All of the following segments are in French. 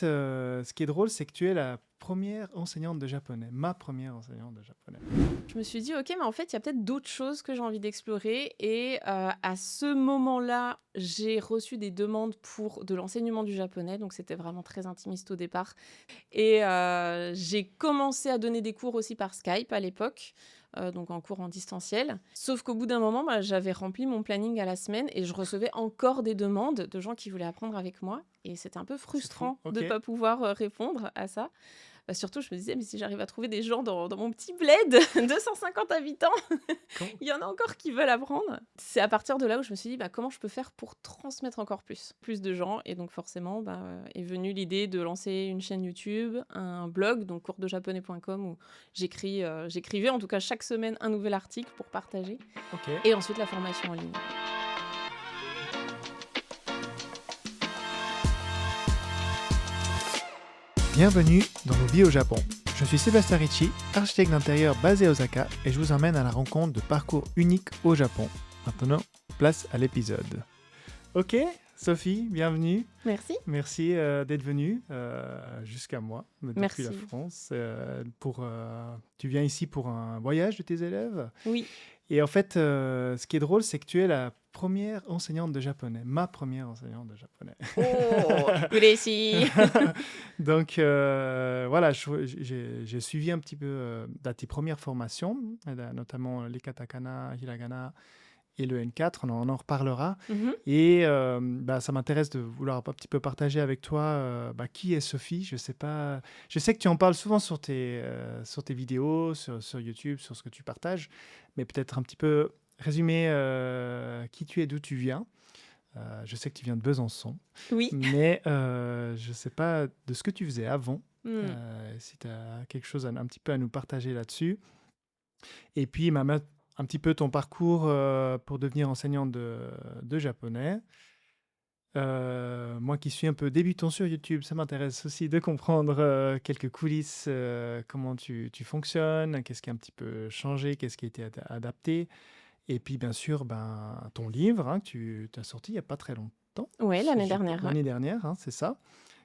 Ce qui est drôle, c'est que tu es la première enseignante de japonais, ma première enseignante de japonais. Je me suis dit: «OK, mais en fait, il y a peut-être d'autres choses que j'ai envie d'explorer» et à ce moment-là, j'ai reçu des demandes pour de l'enseignement du japonais, donc c'était vraiment très intimiste au départ et j'ai commencé à donner des cours aussi par Skype à l'époque, donc en cours en distanciel. Sauf qu'au bout d'un moment, bah, j'avais rempli mon planning à la semaine et je recevais encore des demandes de gens qui voulaient apprendre avec moi et c'était un peu C'est fou, frustrant de ok. ne pas pouvoir, répondre à ça. Bah, surtout, je me disais: «Mais si j'arrive à trouver des gens dans mon petit bled, 250 habitants, Com- il y en a encore qui veulent apprendre». C'est à partir de là où je me suis dit: «Bah, comment je peux faire pour transmettre encore plus de gens?» et donc forcément, bah, est venue l'idée de lancer une chaîne YouTube, un blog, donc coursdejaponais.com où j'écrivais en tout cas chaque semaine un nouvel article pour partager ok. et ensuite la formation en ligne. Bienvenue dans nos vies au Japon. Je suis Sébastien Ricci, architecte d'intérieur basé à Osaka et je vous emmène à la rencontre de parcours uniques au Japon. Maintenant, place à l'épisode. Ok, Sophie, bienvenue. Merci. Merci d'être venue jusqu'à moi, depuis la Merci. France. Tu viens ici pour un voyage de tes élèves. Oui. Et en fait, ce qui est drôle, c'est que tu es la première enseignante de japonais, ma première enseignante de japonais. Oh!嬉しい. Donc voilà, j'ai suivi un petit peu tes premières formations, notamment les katakana, hiragana et le N4, on en reparlera. Mmh. Et ça m'intéresse de vouloir un petit peu partager avec toi qui est Sophie. Je sais pas, je sais que tu en parles souvent sur tes vidéos, sur YouTube, sur ce que tu partages, mais peut-être un petit peu résumer qui tu es, d'où tu viens. Je sais que tu viens de Besançon, Oui. mais je ne sais pas de ce que tu faisais avant. Mmh. Si tu as quelque chose un petit peu à nous partager là-dessus. Et puis, un petit peu ton parcours pour devenir enseignante de japonais. Moi qui suis un peu débutant sur YouTube, ça m'intéresse aussi de comprendre quelques coulisses, comment tu fonctionnes, qu'est-ce qui a un petit peu changé, qu'est-ce qui a été adapté. Et puis, bien sûr, ton livre que tu as sorti il n'y a pas très longtemps, Ouais, si l'année dernière, ouais. l'année dernière, c'est ça.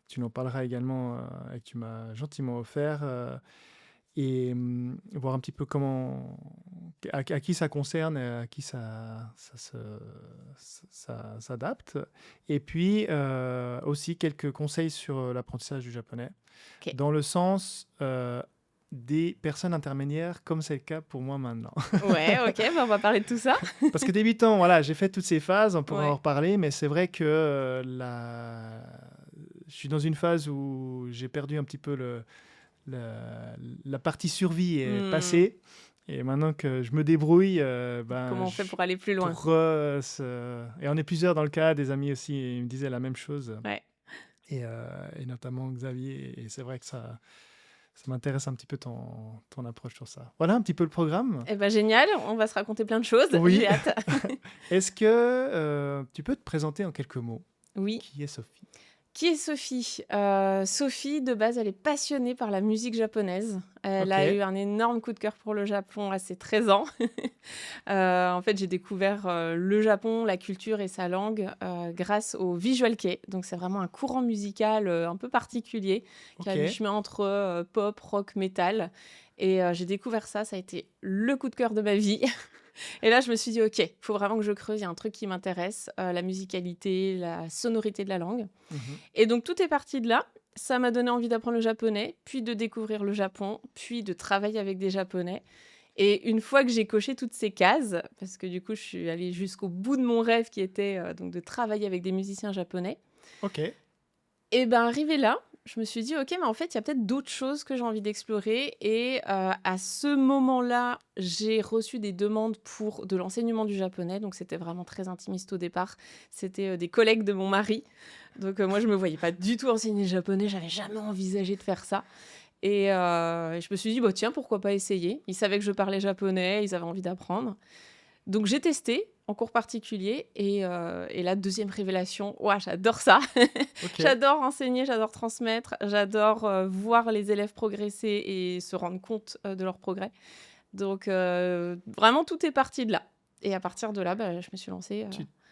Tu nous en parleras également et que tu m'as gentiment offert. Et voir un petit peu à qui ça concerne et à qui ça s'adapte. Et puis aussi quelques conseils sur l'apprentissage du japonais, OK. dans le sens des personnes intermédiaires, comme c'est le cas pour moi maintenant. Ouais, OK, bah, on va parler de tout ça. Parce que débutant, voilà, j'ai fait toutes ces phases, on pourra en Ouais. reparler, mais c'est vrai que je suis dans une phase où j'ai perdu un petit peu la partie survie est Mmh. passée. Et maintenant que je me débrouille, Comment on fait pour aller plus loin? et on est plusieurs dans le cas, des amis aussi, ils me disaient la même chose, Ouais. et notamment Xavier. Et c'est vrai que ça m'intéresse un petit peu ton approche sur ça. Voilà un petit peu le programme. Et bah, génial, on va se raconter plein de choses, Oui. j'ai hâte. Est-ce que tu peux te présenter en quelques mots? Oui. Qui est Sophie? Qui est Sophie? Sophie, de base, elle est passionnée par la musique japonaise. Elle Ok, a eu un énorme coup de cœur pour le Japon à ses 13 ans. En fait, j'ai découvert, le Japon, la culture et sa langue, grâce au Visual Kei. Donc c'est vraiment un courant musical, un peu particulier qui est ok. à mi-chemin entre, pop, rock, métal et j'ai découvert ça, ça a été le coup de cœur de ma vie. Et là, je me suis dit: «OK, il faut vraiment que je creuse, il y a un truc qui m'intéresse, la musicalité, la sonorité de la langue» Mhm. et donc tout est parti de là. Ça m'a donné envie d'apprendre le japonais, puis de découvrir le Japon, puis de travailler avec des Japonais et une fois que j'ai coché toutes ces cases, parce que du coup, je suis allée jusqu'au bout de mon rêve qui était, donc de travailler avec des musiciens japonais Ok, et ben, arrivée là, je me suis dit: «OK, mais en fait, il y a peut-être d'autres choses que j'ai envie d'explorer» et à ce moment-là, j'ai reçu des demandes pour de l'enseignement du japonais, donc c'était vraiment très intimiste au départ. C'était, des collègues de mon mari, donc moi, je me voyais pas du tout enseigner le japonais, j'avais jamais envisagé de faire ça et je me suis dit: «Bah, tiens, pourquoi pas essayer?» Ils savaient que je parlais japonais, ils avaient envie d'apprendre. Donc j'ai testé en cours particulier et la deuxième révélation, ouah, j'adore ça. ok. J'adore enseigner, j'adore transmettre, j'adore, voir les élèves progresser et se rendre compte, de leur progrès. Donc vraiment tout est parti de là et à partir de là, bah, je me suis lancée,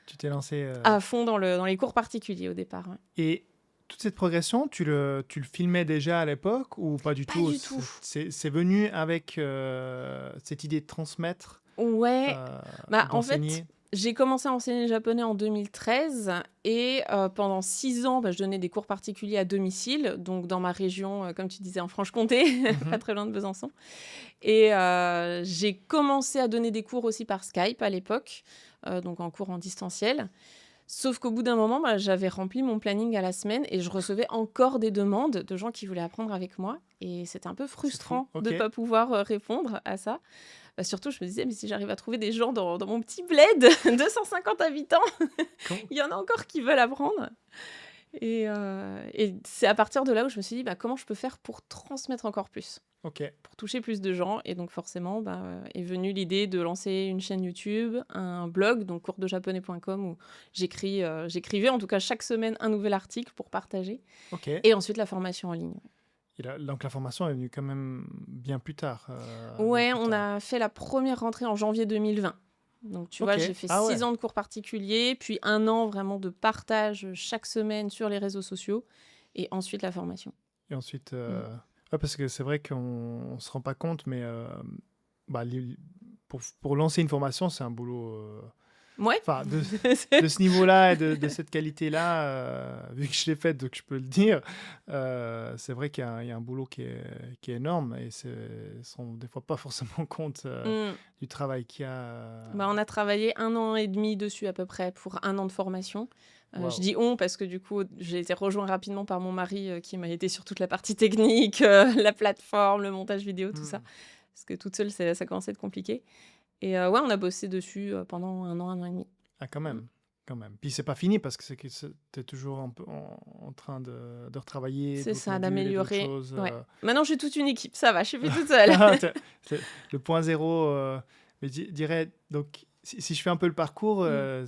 Tu t'es lancé. à fond dans les cours particuliers au départ, ouais. Et toute cette progression, tu le filmais déjà à l'époque ou pas du Pas tout? du tout. C'est venu avec cette idée de transmettre, Ouais, bah, en fait, d'enseigner? j'ai commencé à enseigner le japonais en 2013 et pendant 6 ans, bah, je donnais des cours particuliers à domicile, donc dans ma région, comme tu disais, en Franche-Comté, pas Mhm. très loin de Besançon. Et j'ai commencé à donner des cours aussi par Skype à l'époque, donc en cours en distanciel. Sauf qu'au bout d'un moment, bah, j'avais rempli mon planning à la semaine et je recevais encore des demandes de gens qui voulaient apprendre avec moi. Et c'était un peu C'est fou. frustrant de Ok. ne pas pouvoir répondre à ça. Bah, surtout, je me disais, mais si j'arrive à trouver des gens dans mon petit bled, 250 habitants, Com- il y en a encore qui veulent apprendre. Et c'est à partir de là où je me suis dit, bah, comment je peux faire pour transmettre encore plus, Ok. pour toucher plus de gens. Et donc forcément, bah, est venue l'idée de lancer une chaîne YouTube, un blog, donc coursdejaponais.com, où j'écrivais en tout cas chaque semaine un nouvel article pour partager. Ok. Et ensuite la formation en ligne. Donc la formation est venue quand même bien plus tard. Bien Ouais, plus on tard. a fait la première rentrée en janvier 2020. Donc, tu vois, Ok. j'ai fait Ah ouais. 6 ans de cours particuliers, puis 1 an vraiment de partage chaque semaine sur les réseaux sociaux, et ensuite la formation. Et ensuite, Mm. ouais, parce que c'est vrai qu'on se rend pas compte, mais bah, pour lancer une formation, c'est un boulot. Ouais. Enfin, de ce niveau-là et de cette qualité-là, vu que je l'ai fait, donc je peux le dire, c'est vrai qu'il y a un boulot qui est énorme et ils ne se rendent des fois pas forcément compte Mm. du travail qu'il y a. Bah, on a travaillé 1 an et demi dessus à peu près pour 1 an de formation. Je Waouh. dis on parce que du coup, j'ai été rejoint rapidement par mon mari qui m'a aidé sur toute la partie technique, la plateforme, le montage vidéo, tout ça. Hmm. Parce que toute seule, ça commençait à être compliqué. Et ouais, on a bossé dessus pendant 1 an et demi. Ah, quand Mm. même. Quand même. Puis c'est pas fini parce que tu es toujours un peu en train de retravailler C'est d'autres ça, modules et d'autres d'améliorer. choses. Ouais. Maintenant, j'ai toute une équipe, ça va, je suis plus toute seule. Ah, le point zéro, mais je dirais, donc, si je fais un peu le parcours, Mm.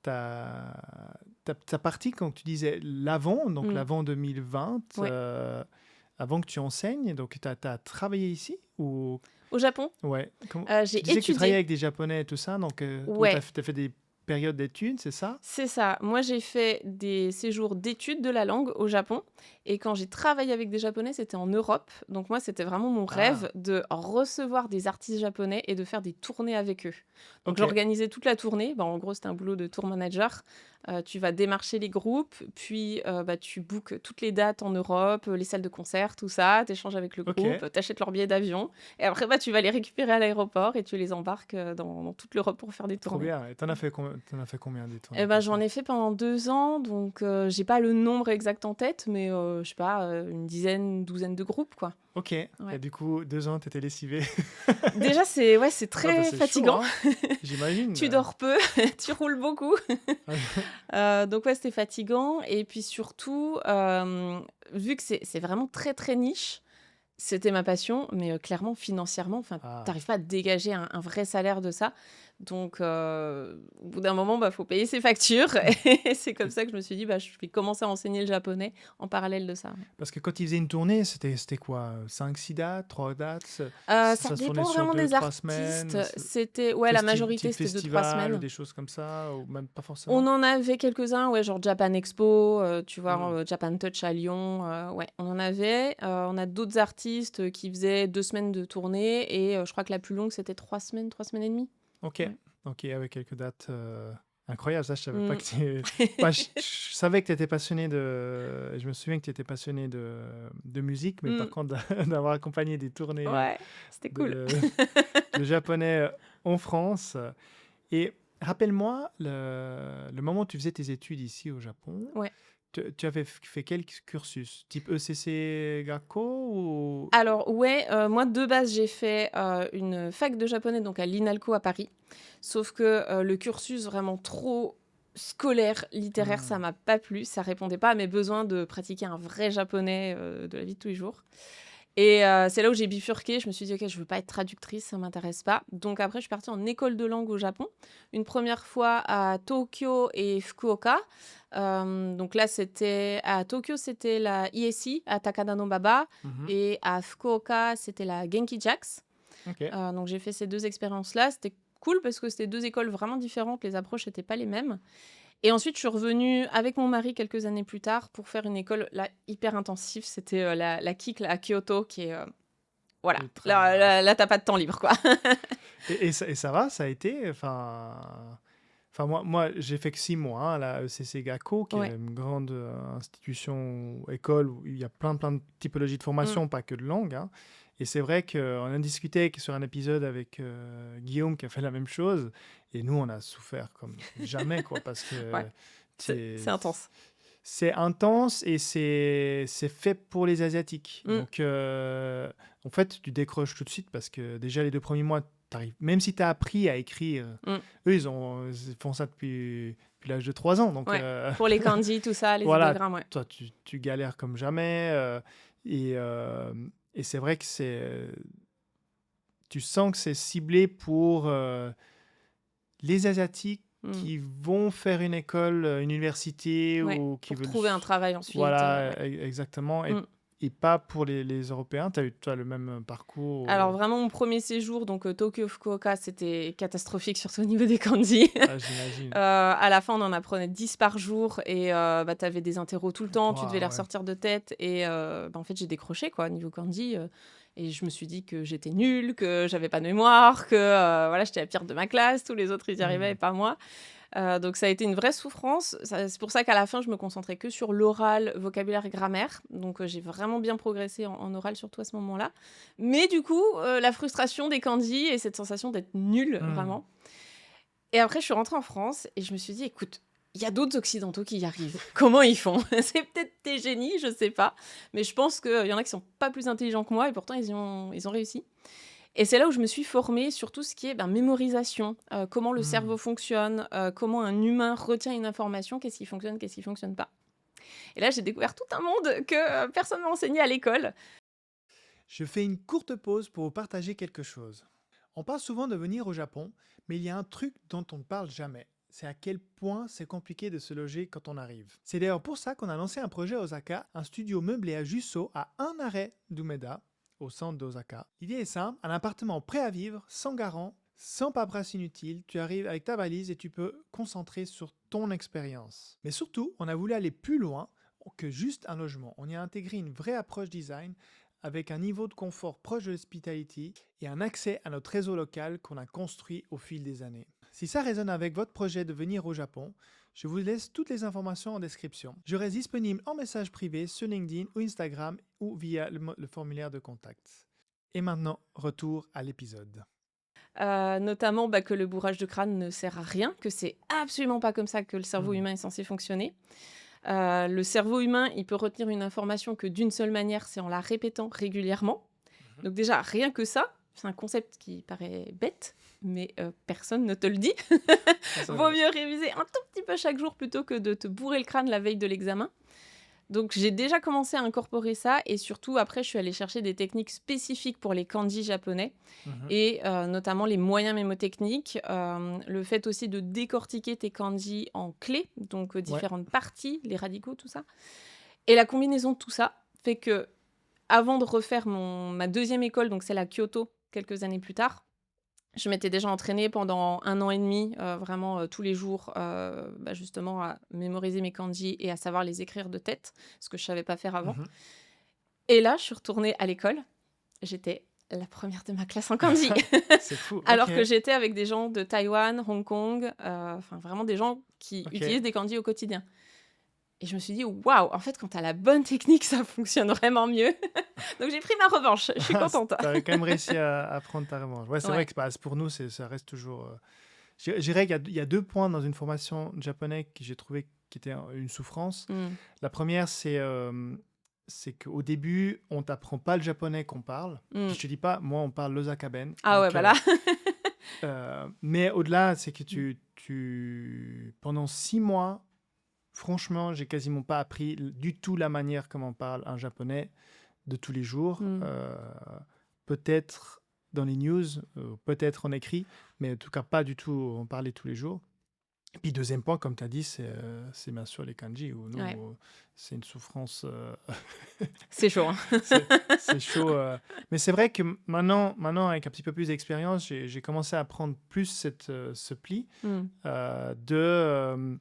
ta partie, quand tu disais l'avant, donc Mm. l'avant 2020, Ouais. avant que tu enseignes, donc tu as travaillé ici ou... Au Japon, Ouais. Tu j'ai disais que tu travaillais étudié. avec des Japonais et tout ça, donc toi, tu Ouais, as fait des périodes d'études, c'est ça? c'est ça. Moi, j'ai fait des séjours d'études de la langue au Japon. Et quand j'ai travaillé avec des Japonais, c'était en Europe. Donc moi, c'était vraiment mon Ah, rêve de recevoir des artistes japonais et de faire des tournées avec eux. Donc ok. j'organisais toute la tournée. Bah, en gros, c'était un boulot de tour manager. Tu vas démarcher les groupes, puis bah, tu bookes toutes les dates en Europe, les salles de concert, tout ça. Tu échanges avec le Ok. groupe, tu achètes leur billet d'avion. Et après, bah, tu vas les récupérer à l'aéroport et tu les embarques dans toute l'Europe pour faire des Trop tournées. bien. Et t'en as fait combien des Eh tournées ben, comme j'en ça? ai fait pendant 2 ans, donc j'ai pas le nombre exact en tête, mais je sais pas, une dizaine, une douzaine de groupes, quoi. Ok. Et Ouais. du coup, 2 ans, t'étais lessivé. Déjà, c'est Ah bah très c'est chaud, fatigant. hein? J'imagine. Tu dors peu, tu roules beaucoup. Donc ouais, c'était fatigant et puis surtout, vu que c'est vraiment très, très niche, c'était ma passion, mais clairement financièrement, enfin, Ah, tu pas à te dégager un vrai salaire de ça. Donc au bout d'un moment, bah, faut payer ses factures et c'est comme ça que je me suis dit: «Bah, je vais commencer à enseigner le japonais en parallèle de ça». Ouais. parce que quand ils faisaient une tournée, c'était quoi? 5-6 dates, 3 dates? Ça Ça se tournait dépend sur vraiment deux des trois semaines? artistes. C'était ouais, la majorité, Type c'était 2-3 festival ou semaines. des choses comme ça? Ou même pas On forcément? en avait quelques-uns, ouais, genre Japan Expo, tu vois, Hmm. Japan Touch à Lyon, ouais, on en avait. On a d'autres artistes qui faisaient 2 semaines de tournée et je crois que la plus longue, c'était 3 semaines et demie. Ok. Ouais. Ok, avec quelques dates incroyables. Ça, je savais pas Mmh. que tu... Bah, je savais que tu étais passionné de... Je me souviens que tu étais passionné de musique, mais par Mmh. contre, d'avoir accompagné des tournées Ouais, c'était cool. de, de japonais en France. Et rappelle-moi le moment où tu faisais tes études ici au Japon. Ouais. Tu avais fait quel cursus? Type ECC Gakko ou... Alors ouais, moi de base, j'ai fait, une fac de japonais donc à l'INALCO à Paris. Sauf que, le cursus vraiment trop scolaire, littéraire, ça Hmm. m'a pas plu. Ça répondait pas à mes besoins de pratiquer un vrai japonais, de la vie de tous les jours. Et c'est là où j'ai bifurqué. Je me suis dit: «OK, je veux pas être traductrice, ça m'intéresse pas». Donc après, je suis partie en école de langue au Japon. Une première fois à Tokyo et Fukuoka. Donc là, c'était à Tokyo, c'était la ISI à Takada-no-Baba Mhm. et à Fukuoka, c'était la Genki Jacks. Ok. Donc j'ai fait ces 2 expériences-là. C'était cool parce que c'était 2 écoles vraiment différentes. Les approches n'étaient pas les mêmes. Et ensuite, je suis revenue avec mon mari quelques années plus tard pour faire une école là, hyper intensive. C'était la KIC là, à Kyoto, qui est... voilà, Ultra. là t'as pas de temps libre, quoi. Et ça va, ça a été. Enfin moi j'ai fait que 6 mois à la ECC Gakko, qui est Ouais. une grande institution, école, où il y a plein de typologies de Mm. formation, pas que de langue, hein. Et c'est vrai qu'on a discuté sur un épisode avec Guillaume qui a fait la même chose. Et nous, on a souffert comme jamais, quoi, parce que Ouais, c'est c'est intense. c'est intense et c'est fait pour les Asiatiques. Mm. Donc, en fait, tu décroches tout de suite parce que déjà, les 2 premiers mois, même si tu as appris à écrire, Mm. eux, ils font ça depuis l'âge de 3 ans. Donc, Ouais. Pour les kanji, tout ça, les voilà, idéogrammes, ouais. toi, tu galères comme jamais. Et, euh, et c'est vrai que tu sens que c'est ciblé pour les Asiatiques Mm. qui vont faire une école, une université Ouais, ou qui pour veulent... trouver un travail ensuite. Voilà, Ouais. exactement. Mm. Et pas pour les Européens. Tu as eu toi, le même Alors parcours. vraiment, mon premier séjour, donc Tokyo Fukuoka, c'était catastrophique, surtout au niveau des kanji. J'imagine. À la fin, on en apprenait 10 par jour et bah, tu avais des interros tout le temps, tu devais les Ouais. ressortir de tête. Et en fait, j'ai décroché, quoi, niveau kanji. Et je me suis dit que j'étais nulle, que j'avais pas de mémoire, que voilà, j'étais la pire de ma classe, tous les autres, ils y arrivaient et pas moi. Donc ça a été une vraie souffrance. C'est pour ça qu'à la fin, je me concentrais que sur l'oral, vocabulaire et grammaire. Donc j'ai vraiment bien progressé en oral, surtout à ce moment-là. Mais du coup, la frustration des kanji et cette sensation d'être nulle, vraiment. Et après, je suis rentrée en France et je me suis dit, écoute, il y a d'autres occidentaux qui y arrivent. Comment ils font? C'est peut-être des génies, je sais pas. Mais je pense qu'il y en a qui sont pas plus intelligents que moi et pourtant ils ont réussi. Et c'est là où je me suis formée sur tout ce qui est mémorisation, comment le cerveau fonctionne, comment un humain retient une information, qu'est-ce qui fonctionne pas. Et là, j'ai découvert tout un monde que personne m'a enseigné à l'école. Je fais une courte pause pour vous partager quelque chose. On parle souvent de venir au Japon, mais il y a un truc dont on ne parle jamais. C'est à quel point c'est compliqué de se loger quand on arrive. C'est d'ailleurs pour ça qu'on a lancé un projet à Osaka, un studio meublé à Jusso, à un arrêt d'Umeda, au centre d'Osaka. L'idée est simple, un appartement prêt à vivre, sans garant, sans paperasse inutile, tu arrives avec ta valise et tu peux concentrer sur ton expérience. Mais surtout, on a voulu aller plus loin que juste un logement. On y a intégré une vraie approche design avec un niveau de confort proche de l'hospitality et un accès à notre réseau local qu'on a construit au fil des années. Si ça résonne avec votre projet de venir au Japon, je vous laisse toutes les informations en description. Je reste disponible en message privé sur LinkedIn ou Instagram ou via le formulaire de contact. Et maintenant, retour à l'épisode. Notamment que le bourrage de crâne ne sert à rien, que c'est absolument pas comme ça que le cerveau humain est censé fonctionner. Le cerveau humain, il peut retenir une information que d'une seule manière, c'est en la répétant régulièrement. Donc déjà, rien que ça, c'est un concept qui paraît bête, mais personne ne te le dit. Vaut mieux réviser un tout petit peu chaque jour plutôt que de te bourrer le crâne la veille de l'examen. Donc j'ai déjà commencé à incorporer ça et surtout après je suis allée chercher des techniques spécifiques pour les kanji japonais et notamment les moyens mémotechniques, le fait aussi de décortiquer tes kanji en clés, donc différentes parties, les radicaux, tout ça. Et la combinaison de tout ça fait que avant de refaire ma deuxième école, donc celle à Kyoto, quelques années plus tard, je m'étais déjà entraînée pendant 1 an et demi, vraiment tous les jours, justement à mémoriser mes kanji et à savoir les écrire de tête, ce que je savais pas faire avant. Et là, je suis retournée à l'école. J'étais la première de ma classe en kanji. C'est fou. Alors que j'étais avec des gens de Taïwan, Hong Kong, vraiment des gens qui utilisent des kanji au quotidien. Et je me suis dit, waouh, en fait, quand tu as la bonne technique, ça fonctionne vraiment mieux. Donc j'ai pris ma revanche, je suis contente. Tu as quand même réussi à prendre ta revanche. Ouais, c'est vrai que pour nous, ça reste toujours... Je dirais qu'il y a 2 points dans une formation japonaise que j'ai trouvé qui étaient une souffrance. La première, c'est qu'au début, on t'apprend pas le japonais qu'on parle. Puis je te dis pas, moi, on parle l'osakaben. Ah ouais, voilà. Mais au-delà, c'est que pendant 6 mois, franchement, j'ai quasiment pas appris du tout la manière comment on parle un japonais de tous les jours. Peut-être dans les news, peut-être en écrit, mais en tout cas pas du tout en parler tous les jours. Et puis deuxième point, comme tu as dit, c'est bien sûr les kanji, où nous, c'est une souffrance. C'est chaud. Hein. C'est chaud. Mais c'est vrai que maintenant, avec un petit peu plus d'expérience, j'ai commencé à prendre plus ce pli de...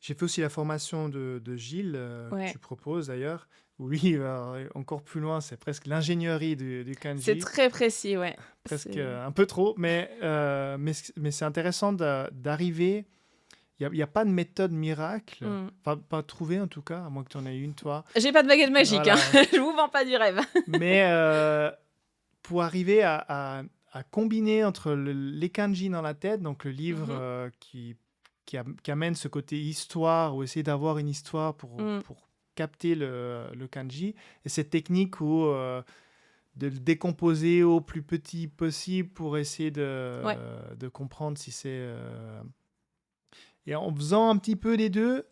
J'ai fait aussi la formation de Gilles, que Ouais. tu proposes d'ailleurs, où lui, il va encore plus loin, c'est presque l'ingénierie du C'est kanji, très précis, ouais. presque C'est un peu trop, mais c'est intéressant d'arriver. Il y a pas de méthode miracle, mmh. enfin, pas trouvée en tout cas, à moins que tu en aies une, toi. J'ai pas de baguette magique, hein. Voilà. Je vous vends pas du rêve. Mais pour arriver à combiner entre les kanji dans la tête, donc le livre Mmh. qui amène ce côté histoire, ou essayer d'avoir une histoire Mmh. pour capter le kanji, et cette technique où de le décomposer au plus petit possible pour essayer Ouais. de comprendre si c'est... Et en faisant un petit peu les deux,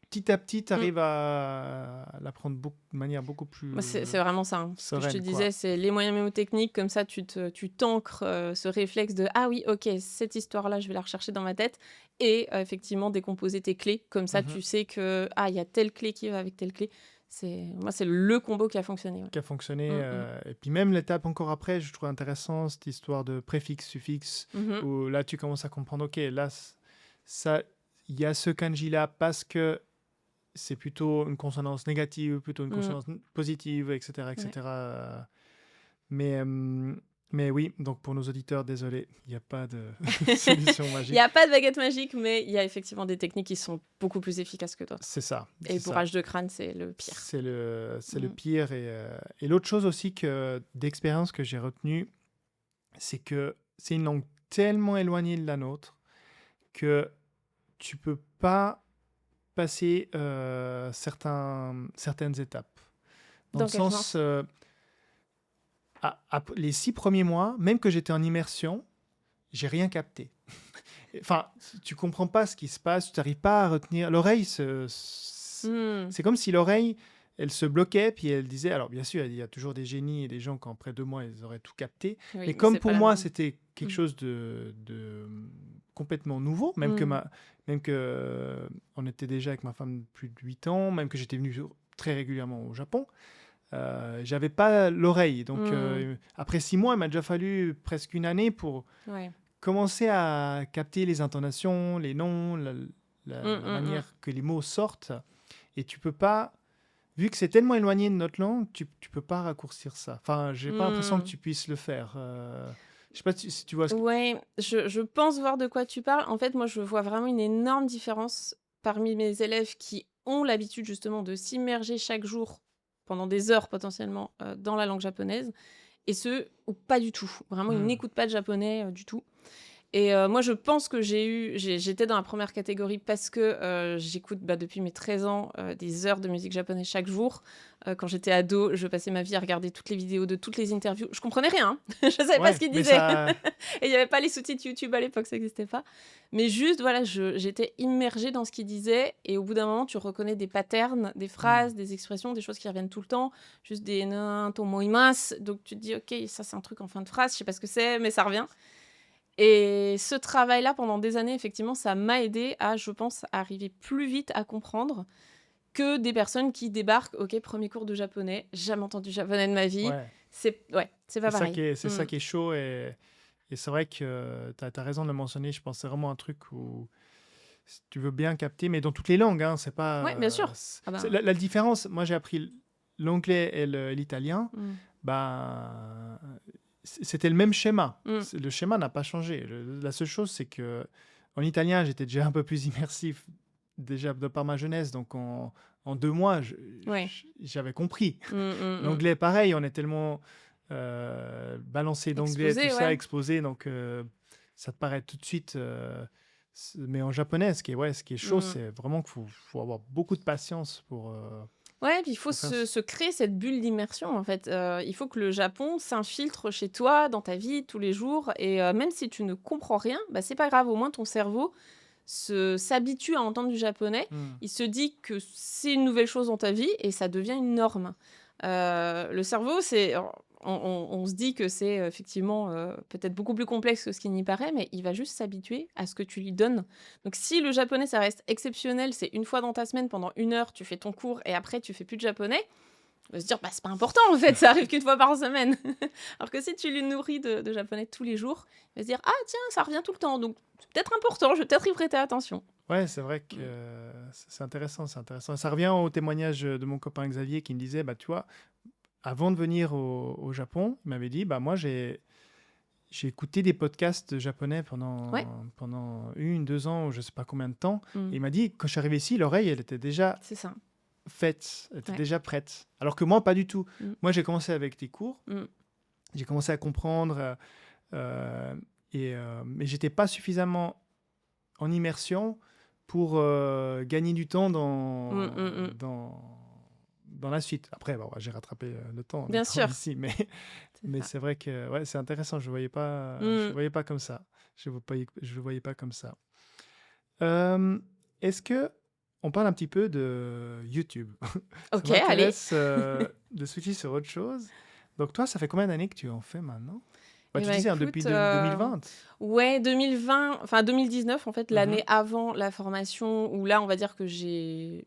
petit à petit, tu Mmh. arrives à l'apprendre de manière beaucoup Moi, plus c'est vraiment ça, hein. Ce que je te sereine, quoi. disais, c'est les moyens mnémotechniques, comme ça tu t'ancres, ce réflexe de: «Ah oui, OK, cette histoire-là, je vais la rechercher dans ma tête» et effectivement décomposer tes clés. Comme ça, Mhm. tu sais que: «Ah, il y a telle clé qui va avec telle clé». C'est le combo qui a fonctionné, ouais. Qui a fonctionné. Mmh mh. Et puis même l'étape encore après, je trouve intéressant cette histoire de préfixe, suffixe, Mmh. où là tu commences à comprendre, ok, là, ça, il y a ce kanji-là parce que c'est plutôt une consonance négative, plutôt une Mmh. consonance positive, etc. Ouais. etc. Mais, euh, mais oui, donc pour nos auditeurs, désolé, il n'y a pas de solution Il y a magique. pas de baguette magique, mais il y a effectivement des techniques qui sont beaucoup plus efficaces que d'autres. C'est ça, Et c'est ça. bourrage de crâne, c'est le pire. C'est le Mmh. pire. Et l'autre chose aussi d'expérience que j'ai retenue, c'est que c'est une langue tellement éloignée de la nôtre que tu peux pas passer certaines étapes. Dans le Dans quel sens, sens? les 6 premiers mois, même que j'étais en immersion, j'ai rien capté. Enfin, tu comprends pas ce qui se passe, tu n'arrives pas à retenir. L'oreille, Mmh. c'est comme si l'oreille, elle se bloquait, puis elle disait, alors bien sûr, il y a toujours des génies et des gens qui, après 2 mois, ils auraient tout capté. Oui, Mais mais comme c'est pas pour la moi, même. c'était quelque Mmh. chose de complètement nouveau, Mmh. même que on était déjà avec ma femme depuis 8 ans, même que j'étais venu très régulièrement au Japon, j'avais pas l'oreille. Donc Mmh. après 6 mois, il m'a déjà fallu presque une année pour Ouais. commencer à capter les intonations, les noms, Mmh, la mmh, mmh. manière que les mots sortent. Et tu peux pas, vu que c'est tellement éloigné de notre langue, tu peux pas raccourcir ça. Enfin, j'ai pas l'impression que Mmh. tu puisses le faire. Je sais pas si tu vois ce que... Ouais, je pense voir de quoi tu parles. En fait, moi, je vois vraiment une énorme différence parmi mes élèves qui ont l'habitude justement de s'immerger chaque jour, pendant des heures potentiellement, dans la langue japonaise et ceux où pas du tout. Vraiment, ils Hmm. n'écoutent pas de japonais, du tout. Et moi, je pense que j'étais dans la première catégorie parce que, j'écoute, bah, depuis mes 13 ans, des heures de musique japonaise chaque jour. Quand j'étais ado, je passais ma vie à regarder toutes les vidéos de toutes les interviews. Je comprenais rien, hein. Je savais pas ce Ouais, qu'ils mais disaient ça... et il y avait pas les sous-titres YouTube à l'époque, ça n'existait pas. Mais juste, voilà, j'étais immergée dans ce qu'ils disaient et au bout d'un moment, tu reconnais des patterns, des Hmm. phrases, des expressions, des choses qui reviennent tout le temps, juste des «nan tomoimasu», donc tu te dis: «OK, ça, c'est un truc en fin de phrase, je sais pas ce que c'est, mais ça revient». Et ce travail-là, pendant des années, effectivement, ça m'a aidé à, je pense, arriver plus vite à comprendre que des personnes qui débarquent, OK, premier cours de japonais, jamais entendu japonais de ma vie. Ouais, C'est pas pareil. c'est Mmh. ça qui est chaud. Et c'est vrai que tu as raison de le mentionner. Je pense que c'est vraiment un truc où si tu veux bien capter, mais dans toutes les langues, hein, c'est pas... Ouais, bien sûr. Ah ben, la différence, moi j'ai appris l'anglais et l'italien, mmh. ben, c'était le même schéma. Mmh. Le schéma n'a pas changé. La seule chose, c'est que en italien, j'étais déjà un peu plus immersif, déjà de par ma jeunesse. Donc en 2 mois, Ouais. j'avais compris. Mmh, mmh, mmh. L'anglais, pareil, on est tellement balancé d'anglais, tout Exposé, ça, ouais. exposé. Donc ça te paraît tout de suite. Mais en japonais, ce qui est chaud, Mmh. c'est vraiment qu'il faut avoir beaucoup de patience Ouais, puis il faut pour faire. se créer cette bulle d'immersion, en fait. Il faut que le Japon s'infiltre chez toi, dans ta vie, tous les jours et même si tu ne comprends rien, bah, c'est pas grave, au moins ton cerveau s'habitue à entendre du japonais. Hmm. Il se dit que c'est une nouvelle chose dans ta vie et ça devient une norme. Le cerveau, on se dit que c'est effectivement peut-être beaucoup plus complexe que ce qui n'y paraît, mais il va juste s'habituer à ce que tu lui donnes. Donc si le japonais, ça reste exceptionnel, c'est une fois dans ta semaine, pendant 1 heure, tu fais ton cours et après, tu fais plus de japonais, Il va se dire, bah, c'est pas important en fait, ça arrive qu'une fois par semaine. Alors que si tu lui nourris de japonais tous les jours, il va se dire, ah tiens, ça revient tout le temps, donc c'est peut-être important, je vais peut-être y prêter attention. Ouais, c'est vrai que Mm. c'est intéressant, c'est intéressant. Ça revient au témoignage de mon copain Xavier qui me disait, bah tu vois, avant de venir au Japon, il m'avait dit, bah moi j'ai écouté des podcasts japonais Ouais, pendant 2 ans, ou je sais pas combien de temps. mm, Et il m'a dit, quand je suis arrivé ici, l'oreille, elle était déjà c'est ça. faite, elle était Ouais. déjà prête. Alors que moi, pas du tout. Mm, Moi, j'ai commencé avec des cours, mm, j'ai commencé à comprendre, euh, mais j'étais pas suffisamment en immersion pour gagner du temps mm, mm, mm. dans la suite. Après, bon, j'ai rattrapé le temps en Bien étant sûr, ici, mais, c'est mais ça. c'est vrai que ouais, c'est intéressant. Je le Mm. voyais pas comme ça. Je le voyais pas comme ça. Euh, Est-ce que on parle un petit peu de YouTube? Ça Ok, allez. m'intéresse de switcher sur autre chose. Donc toi, ça fait combien d'années que tu en fais maintenant? Bah, Eh tu ben disais hein, depuis écoute, 2020. ouais, 2020, enfin 2019 en fait, Mhm. l'année avant la formation, où là, on va dire que j'ai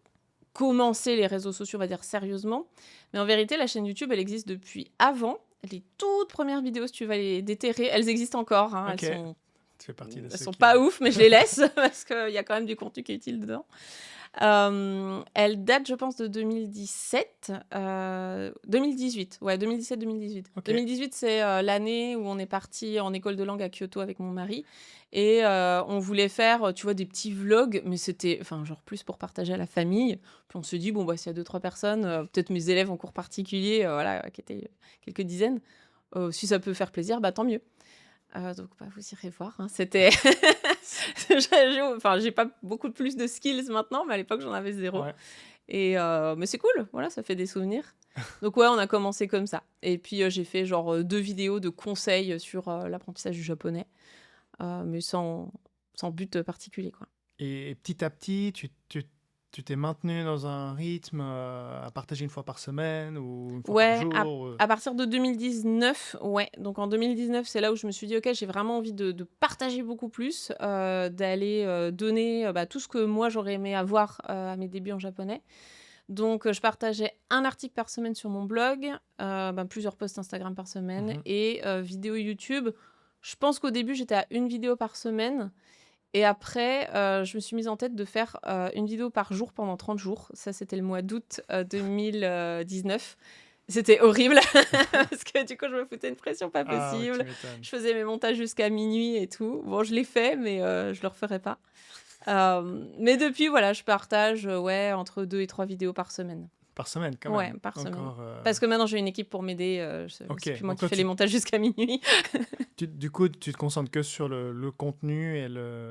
commencé les réseaux sociaux, on va dire sérieusement. Mais en vérité, la chaîne YouTube, elle existe depuis avant. Les toutes premières vidéos, si tu vas les déterrer, elles existent encore, hein, Ok, tu fais partie de elles ceux sont qui... pas ouf, mais je les laisse parce qu'il y a quand même du contenu qui est utile dedans. Elle date, je pense, de 2017, 2018. Ouais, 2017-2018. Ok. 2018, c'est l'année où on est parti en école de langue à Kyoto avec mon mari. Et on voulait faire, tu vois, des petits vlogs, mais c'était, enfin, genre plus pour partager à la famille. Puis on se dit, bon, bah, s'il y a 2-3 personnes, peut-être mes élèves en cours particulier, voilà, qui étaient quelques dizaines, si ça peut faire plaisir, bah, tant mieux. Donc, bah, vous irez voir, hein. C'était enfin, j'ai pas beaucoup plus de skills maintenant, mais à l'époque, j'en avais 0. Ouais. Et mais c'est cool, voilà, ça fait des souvenirs. Donc ouais, on a commencé comme ça. Et puis, j'ai fait genre, 2 vidéos de conseils sur, l'apprentissage du japonais, mais sans but, particulier, quoi. Et petit à petit, tu t'es maintenu dans un rythme à partager une fois par semaine ou une fois par Ouais, jour. à partir de 2019, ouais. Donc en 2019, c'est là où je me suis dit: «OK, j'ai vraiment envie de partager beaucoup plus, d'aller, donner, bah, tout ce que moi j'aurais aimé avoir, à mes débuts en japonais». Donc je partageais un article par semaine sur mon blog, plusieurs posts Instagram par semaine Mhm. et vidéos YouTube. Je pense qu'au début, j'étais à une vidéo par semaine et après, je me suis mise en tête de faire, une vidéo par jour pendant 30 jours. Ça, c'était le mois d'août, 2019. C'était horrible parce que du coup, je me foutais une pression pas Ah ouais, tu possible. m'étonnes. Je faisais mes montages jusqu'à minuit et tout. Bon, je l'ai fait, mais je le referai pas. Mais depuis, voilà, je partage, ouais, entre 2 et 3 vidéos par semaine. Par semaine, quand Ouais, même. par semaine. Encore. Parce que maintenant, j'ai une équipe pour m'aider, Ok, c'est plus moi donc qui toi, fais les montages jusqu'à minuit. du coup, tu te concentres que sur le contenu et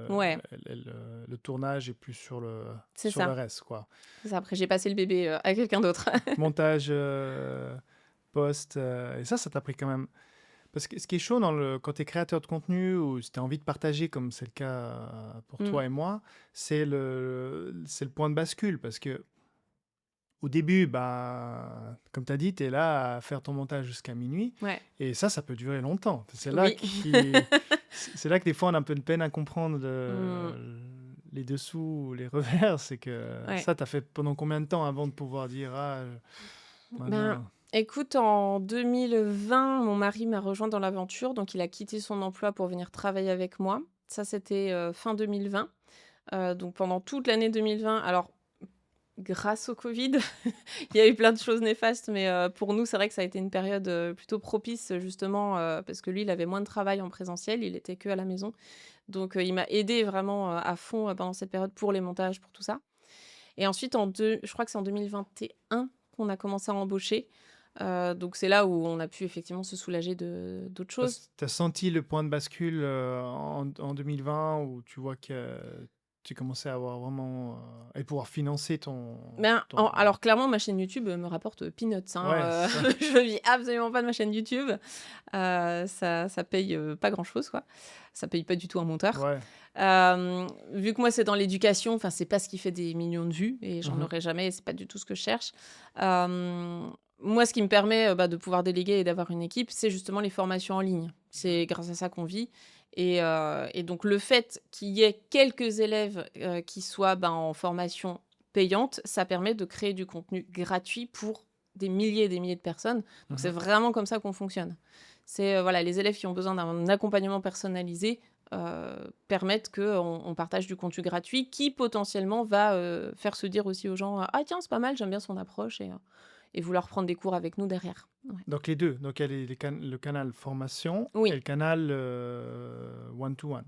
Ouais, le tournage et plus c'est sur le ça. reste, quoi. C'est ça. Après, j'ai passé le bébé, à quelqu'un d'autre. Donc, montage, post, et ça t'a pris quand même. Parce que ce qui est chaud quand tu es créateur de contenu ou si tu as envie de partager, comme c'est le cas pour Mmh. toi et moi, c'est le point de bascule. Parce que au début, bah, comme tu as dit, tu es là à faire ton montage jusqu'à minuit. Ouais. Et ça peut durer longtemps. Oui. C'est là que des fois, on a un peu de peine à comprendre Mmh. les dessous ou les revers. C'est que Ouais. ça, tu as fait pendant combien de temps avant de pouvoir dire, ah, Ben, maintenant. écoute, en 2020, mon mari m'a rejoint dans l'aventure, donc il a quitté son emploi pour venir travailler avec moi. Ça, c'était, fin 2020. Donc pendant toute l'année 2020, alors grâce au covid, il y a eu plein de choses néfastes, mais pour nous, c'est vrai que ça a été une période, plutôt propice justement, parce que lui, il avait moins de travail en présentiel, il était que à la maison. Donc il m'a aidé vraiment, à fond, pendant cette période pour les montages, pour tout ça. Et ensuite je crois que c'est en 2021 qu'on a commencé à embaucher. Donc c'est là où on a pu effectivement se soulager de d'autres choses. Tu as senti le point de bascule en 2020 où tu vois que tu commençais à avoir vraiment et pouvoir financer ton... Alors clairement, ma chaîne YouTube, me rapporte, peanuts, hein, Ouais, c'est ça. je vis absolument pas de ma chaîne YouTube. Ça paye, pas grand-chose, quoi. Ça paye pas du tout un monteur. Ouais. Vu que moi, c'est dans l'éducation, enfin, c'est pas ce qui fait des millions de vues et j'en Mhm. aurai jamais et c'est pas du tout ce que je cherche. Moi, ce qui me permet, de pouvoir déléguer et d'avoir une équipe, c'est justement les formations en ligne. C'est grâce à ça qu'on vit et donc le fait qu'il y ait quelques élèves, qui soient, en formation payante, ça permet de créer du contenu gratuit pour des milliers et des milliers de personnes. Donc, c'est vraiment comme ça qu'on fonctionne. C'est voilà, les élèves qui ont besoin d'un accompagnement personnalisé permettent qu'on partage du contenu gratuit qui potentiellement va faire se dire aussi aux gens ah tiens, c'est pas mal, j'aime bien son approche et vouloir prendre des cours avec nous derrière. Ouais. Donc les deux. Donc il y a le canal formation et Oui. le canal one-to-one.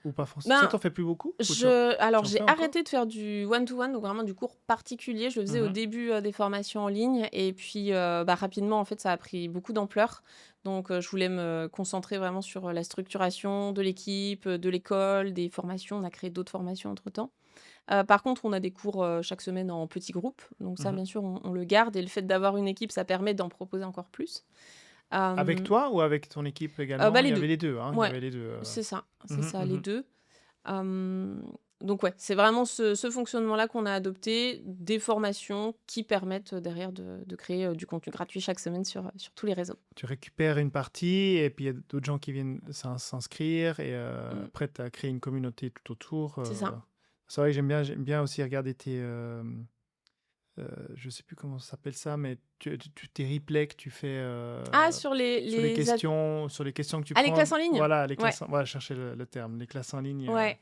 Ou pas forcément. Ça, Ben, t'en fais plus beaucoup? Ou alors, tu en j'ai fais encore? arrêté de faire du one-to-one, donc vraiment du cours particulier. Je le faisais au début des formations en ligne. Et puis, rapidement, en fait, ça a pris beaucoup d'ampleur. Donc, je voulais me concentrer vraiment sur la structuration de l'équipe, de l'école, des formations. On a créé d'autres formations entre-temps. Par contre, on a des cours chaque semaine en petits groupes. Donc ça, bien sûr, on le garde. Et le fait d'avoir une équipe, ça permet d'en proposer encore plus. Avec Euh, toi ou avec ton équipe également? Il les y deux. avait les deux, hein? Il y Ouais, avait les deux. c'est ça, Mhm, les mhm. deux. Donc ouais, c'est vraiment ce fonctionnement-là qu'on a adopté, des formations qui permettent derrière de créer du contenu gratuit chaque semaine sur tous les réseaux. Tu récupères une partie et puis il y a d'autres gens qui viennent s'inscrire et Mm, après tu as créé une communauté tout autour. c'est ça. C'est vrai que j'aime bien aussi regarder je sais plus comment ça s'appelle ça, mais tes replays que tu fais Ah, sur sur les questions que tu les prends. classes en ligne? Voilà, les Ouais, classes, voilà, chercher le terme, les classes en ligne. ouais.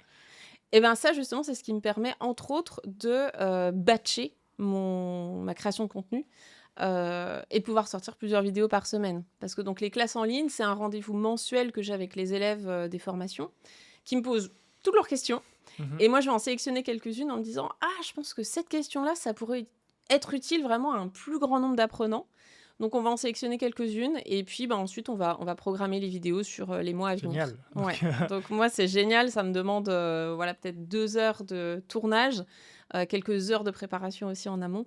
Et ben ça, justement, c'est ce qui me permet, entre autres, de batcher ma création de contenu et de pouvoir sortir plusieurs vidéos par semaine. Parce que donc les classes en ligne, c'est un rendez-vous mensuel que j'ai avec les élèves des formations qui me posent toutes leurs questions. Mhm. Et moi, je vais en sélectionner quelques-unes en me disant « Ah, je pense que cette question-là, ça pourrait être utile vraiment à un plus grand nombre d'apprenants. » Donc, on va en sélectionner quelques-unes. Et puis, ensuite, on va programmer les vidéos sur les mois à venir. Génial. Ouais. Donc, moi, c'est génial. Ça me demande voilà, peut-être 2 heures de tournage, quelques heures de préparation aussi en amont.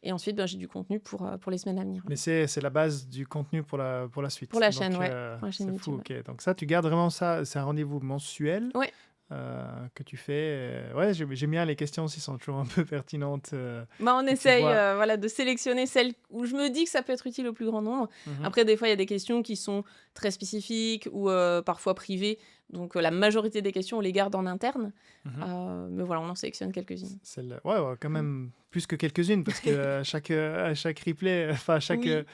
Et ensuite, j'ai du contenu pour les semaines à venir. Mais c'est la base du contenu pour la suite. Pour la Donc, chaîne, ouais. Pour la chaîne c'est fou, YouTube. ok. Donc ça, tu gardes vraiment ça. C'est un rendez-vous mensuel Ouais. que tu fais. Ouais, j'aime bien les questions aussi, sont toujours un peu pertinentes. On tu essaye vois. voilà, de sélectionner celles où je me dis que ça peut être utile au plus grand nombre. Mhm. Après, des fois, il y a des questions qui sont très spécifiques ou parfois privées. Donc, la majorité des questions, on les garde en interne. Mhm. Mais voilà, on en sélectionne quelques-unes. Ouais, quand même plus que quelques-unes, parce que à chaque replay, enfin, à chaque Oui.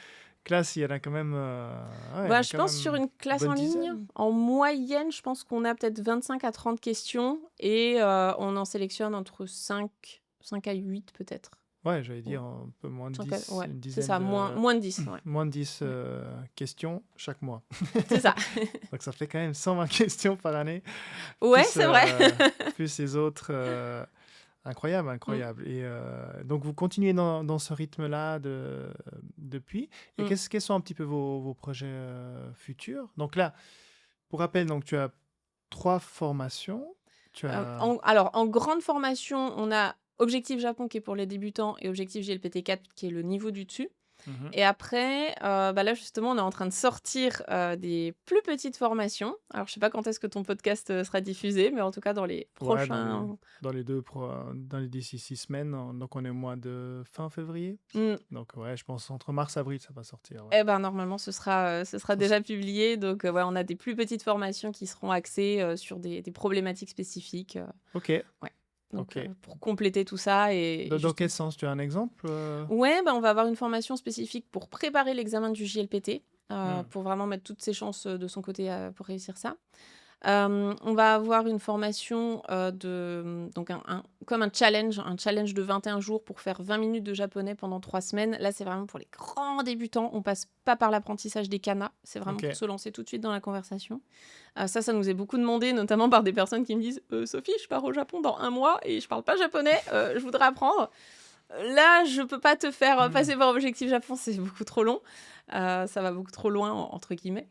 classe, il y en a quand même. Ouais, il y en a Je quand pense même sur une classe bonne en ligne, dizaine. en moyenne, je pense qu'on a peut-être 25 à 30 questions et on en sélectionne entre 5 à 8 peut-être. Ouais, j'allais Ouais. dire un peu moins de 5 10, ouais, une c'est dizaine ça, moins de 10. Ouais. moins de 10 Ouais. questions chaque mois. C'est ça. Donc ça fait quand même 120 questions par année. Ouais, Plus, c'est vrai. plus les autres. Incroyable, incroyable. Et donc vous continuez dans ce rythme-là depuis. Et Mm. quels sont un petit peu vos projets futurs? Donc là, pour rappel, donc tu as 3 formations. Tu as... Alors, en grande formation, on a Objectif Japon qui est pour les débutants et Objectif JLPT 4 qui est le niveau du dessus. Mhm. Et après, là justement, on est en train de sortir des plus petites formations. Alors, je sais pas quand est-ce que ton podcast sera diffusé, mais en tout cas, dans les Ouais, prochains... dans les d'ici 6 semaines. Donc on est au mois de fin février. Mm. Donc ouais, je pense entre mars et avril, ça va sortir. Ouais. Eh ben, normalement, ce sera déjà publié. Donc, ouais, on a des plus petites formations qui seront axées sur des problématiques spécifiques. Ok. Ouais. Donc, Ok. pour compléter tout ça et Dans quel sens? Tu as un exemple? Ouais, on va avoir une formation spécifique pour préparer l'examen du JLPT, Hmm. pour vraiment mettre toutes ses chances de son côté pour réussir ça. On va avoir une formation donc comme un challenge de 21 jours pour faire 20 minutes de japonais pendant 3 semaines. Là, c'est vraiment pour les grands débutants. On passe pas par l'apprentissage des kanas. C'est vraiment Ok. pour se lancer tout de suite dans la conversation. Ça nous est beaucoup demandé, notamment par des personnes qui me disent Sophie, je pars au Japon dans 1 mois et je parle pas japonais, je voudrais apprendre. Là, je peux pas te faire passer par Objectif Japon, c'est beaucoup trop long. Ça va beaucoup trop loin, entre guillemets.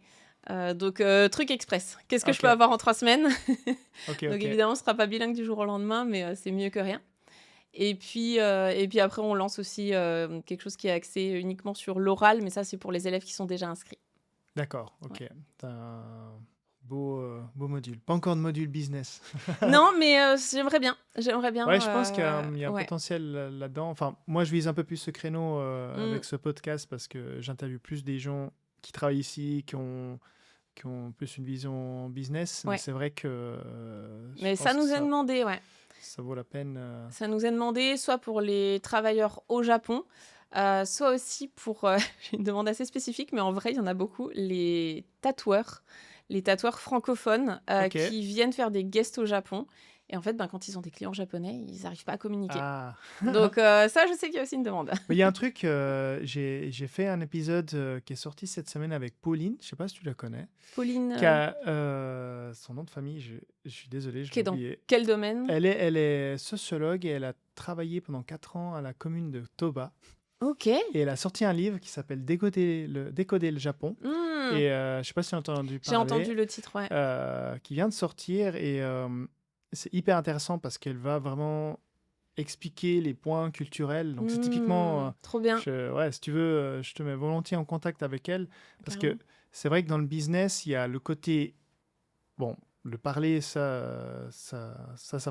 Donc, truc express. Qu'est-ce que je Ok. peux avoir en 3 semaines? Ok, Donc, ok. évidemment, on sera pas bilingue du jour au lendemain, mais c'est mieux que rien. Et puis après, on lance aussi quelque chose qui est axé uniquement sur l'oral, mais ça, c'est pour les élèves qui sont déjà inscrits. D'accord, ok. Ouais. T'as un beau module. Pas encore de module business. Non, mais j'aimerais bien. Ouais, je pense qu'il y a un Ouais. potentiel là-dedans. Enfin, moi, je vise un peu plus ce créneau Mm. avec ce podcast parce que j'interviewe plus des gens qui travaillent ici, qui ont plus une vision business. Mais Ouais. c'est vrai que je Mais pense ça que nous est demandé, ouais. ça vaut la peine. Ça nous est demandé, soit pour les travailleurs au Japon, Soit aussi pour, j'ai une demande assez spécifique, mais en vrai, il y en a beaucoup, les tatoueurs francophones, Ok. qui viennent faire des guests au Japon et en fait, quand ils ont des clients japonais, ils n'arrivent pas à communiquer. Ah. Donc ça, je sais qu'il y a aussi une demande. Mais il y a un truc, j'ai fait un épisode qui est sorti cette semaine avec Pauline, je sais pas si tu la connais, Pauline, qui a son nom de famille, je suis désolé, je qui l'ai est dans oublié. quel domaine? Elle est sociologue et elle a travaillé pendant 4 ans à la commune de Toba. OK. Et elle a sorti un livre qui s'appelle Décoder le Japon. Mmh. Et je sais pas si tu as entendu J'ai entendu parler, le titre, ouais. qui vient de sortir. Et c'est hyper intéressant parce qu'elle va vraiment expliquer les points culturels. Donc c'est typiquement, Trop bien, ouais, si tu veux, je te mets volontiers en contact avec elle. Parce que carrément. c'est vrai que dans le business, il y a le côté, bon, le parler, ça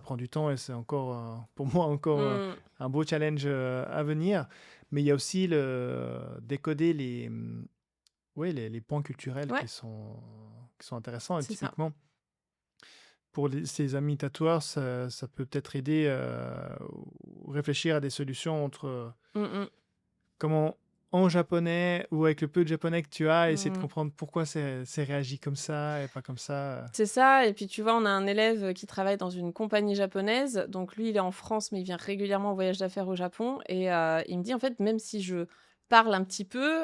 prend du temps et c'est encore, pour moi, encore Mmh. un beau challenge à venir. Mais il y a aussi décoder ouais, les points culturels Ouais, qui sont intéressants. Et c'est ça. typiquement, pour ses amis tatoueurs, ça peut peut-être aider ou réfléchir à des solutions entre Mmh mh. comment, en japonais ou avec le peu de japonais que tu as, essayer de Mmh. comprendre pourquoi c'est réagi comme ça et pas comme ça. C'est ça et puis tu vois, on a un élève qui travaille dans une compagnie japonaise, donc lui, il est en France, mais il vient régulièrement en voyage d'affaires au Japon et il me dit, en fait, même si je parle un petit peu,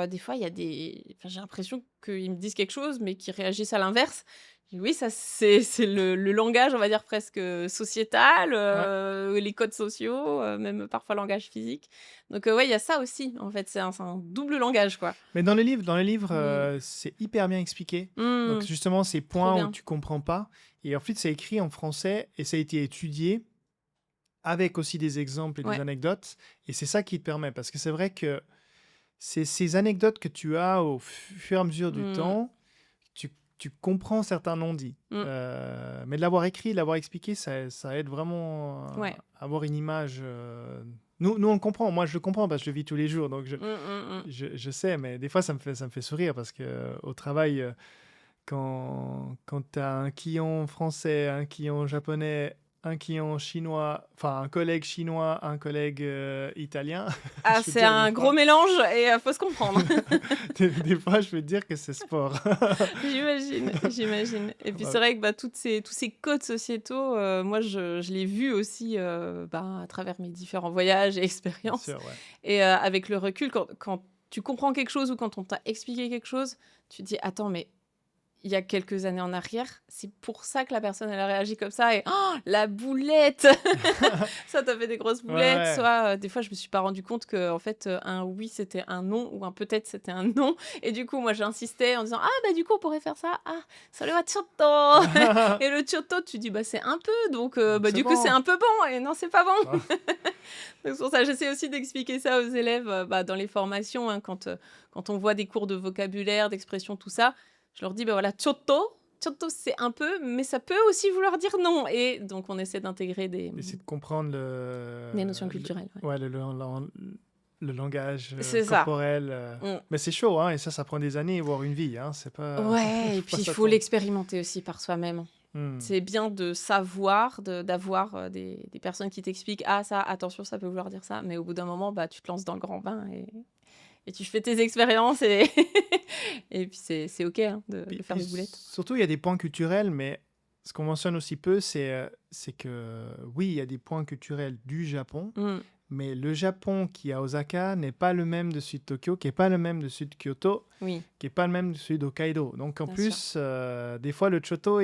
des fois, il y a des enfin, j'ai l'impression qu'ils me disent quelque chose, mais qu'ils réagissent à l'inverse. Je dis: «Oui, ça, c'est le langage, on va dire, presque, sociétal, Ouais. les codes sociaux, même parfois langage physique». Donc ouais, il y a ça aussi, en fait, c'est un double langage, quoi. Mais dans les livres, Mmh. c'est hyper bien expliqué. Donc Mmh. justement, ces Trop points où bien. tu comprends pas. Et ensuite, c'est écrit en français et ça a été étudié avec aussi des exemples et des Ouais. anecdotes. Et c'est ça qui te permet. Parce que c'est vrai que c'est ces anecdotes que tu as au fur et à mesure du Mmh. temps, tu comprends certains non-dits. Mmh. Mais de l'avoir écrit, de l'avoir expliqué, ça aide vraiment Ouais. à avoir une image. Nous, on le comprend. Moi, je le comprends parce que je le vis tous les jours. Donc, Mmh, mmh, mmh. je sais. Mais des fois, ça me fait sourire parce que au travail, quand tu as un client français, un client japonais, un client chinois, enfin un collègue chinois, un collègue italien, Ah, je peux te c'est dire des un gros fois, mélange et faut se comprendre. des fois, je peux te dire que c'est sport. J'imagine, j'imagine et puis Ouais, c'est vrai que, tous ces codes sociétaux, moi je l'ai vu aussi, à travers mes différents voyages et bien expériences sûr, ouais. et avec le recul, quand tu comprends quelque chose ou quand on t'a expliqué quelque chose, tu te dis: «Attends, mais il y a quelques années en arrière, c'est pour ça que la personne elle a réagi comme ça et oh la boulette!» Ça t'a fait des grosses Ouais, boulettes, ouais. soit, des fois je me suis pas rendu compte que en fait, un oui c'était un non ou un peut-être c'était un non et du coup moi j'insistais en disant: «Ah bah du coup on pourrait faire ça. Ah, ça va Kyoto!» et le Kyoto tu dis: «Bah c'est un peu donc Donc c'est du coup c'est bon. un peu bon» et non c'est pas bon. Ah, Donc c'est pour ça j'essaie aussi d'expliquer ça aux élèves, dans les formations, hein, quand on voit des cours de vocabulaire, d'expression, tout ça, je leur dis: «Bah voilà, Kyoto c'est un peu, mais ça peut aussi vouloir dire non» et donc on essaie d'intégrer essayer de comprendre des notions culturelles, ouais. ouais, le langage C'est ça. corporel. Mmh. Mais c'est chaud, hein, et ça prend des années, voire une vie. Hein, c'est pas, Ouais et faut pas puis il faut s'attendre. l'expérimenter aussi par soi-même. Hmm. C'est bien de savoir, d'avoir, des personnes qui t'expliquent: «Ah ça, attention, ça peut vouloir dire ça», mais au bout d'un moment, tu te lances dans le grand bain et tu fais tes expériences et et puis c'est OK, hein, de faire Puis des boulettes. surtout, il y a des points culturels, mais ce qu'on mentionne aussi peu, c'est que oui, il y a des points culturels du Japon, Mmh. mais le Japon qui est à Osaka n'est pas le même de celui de Tokyo, qui n'est pas le même de celui de Kyoto, Oui, qui n'est pas le même de celui d'Hokkaido. Donc en bien sûr. plus, des fois, le Choto,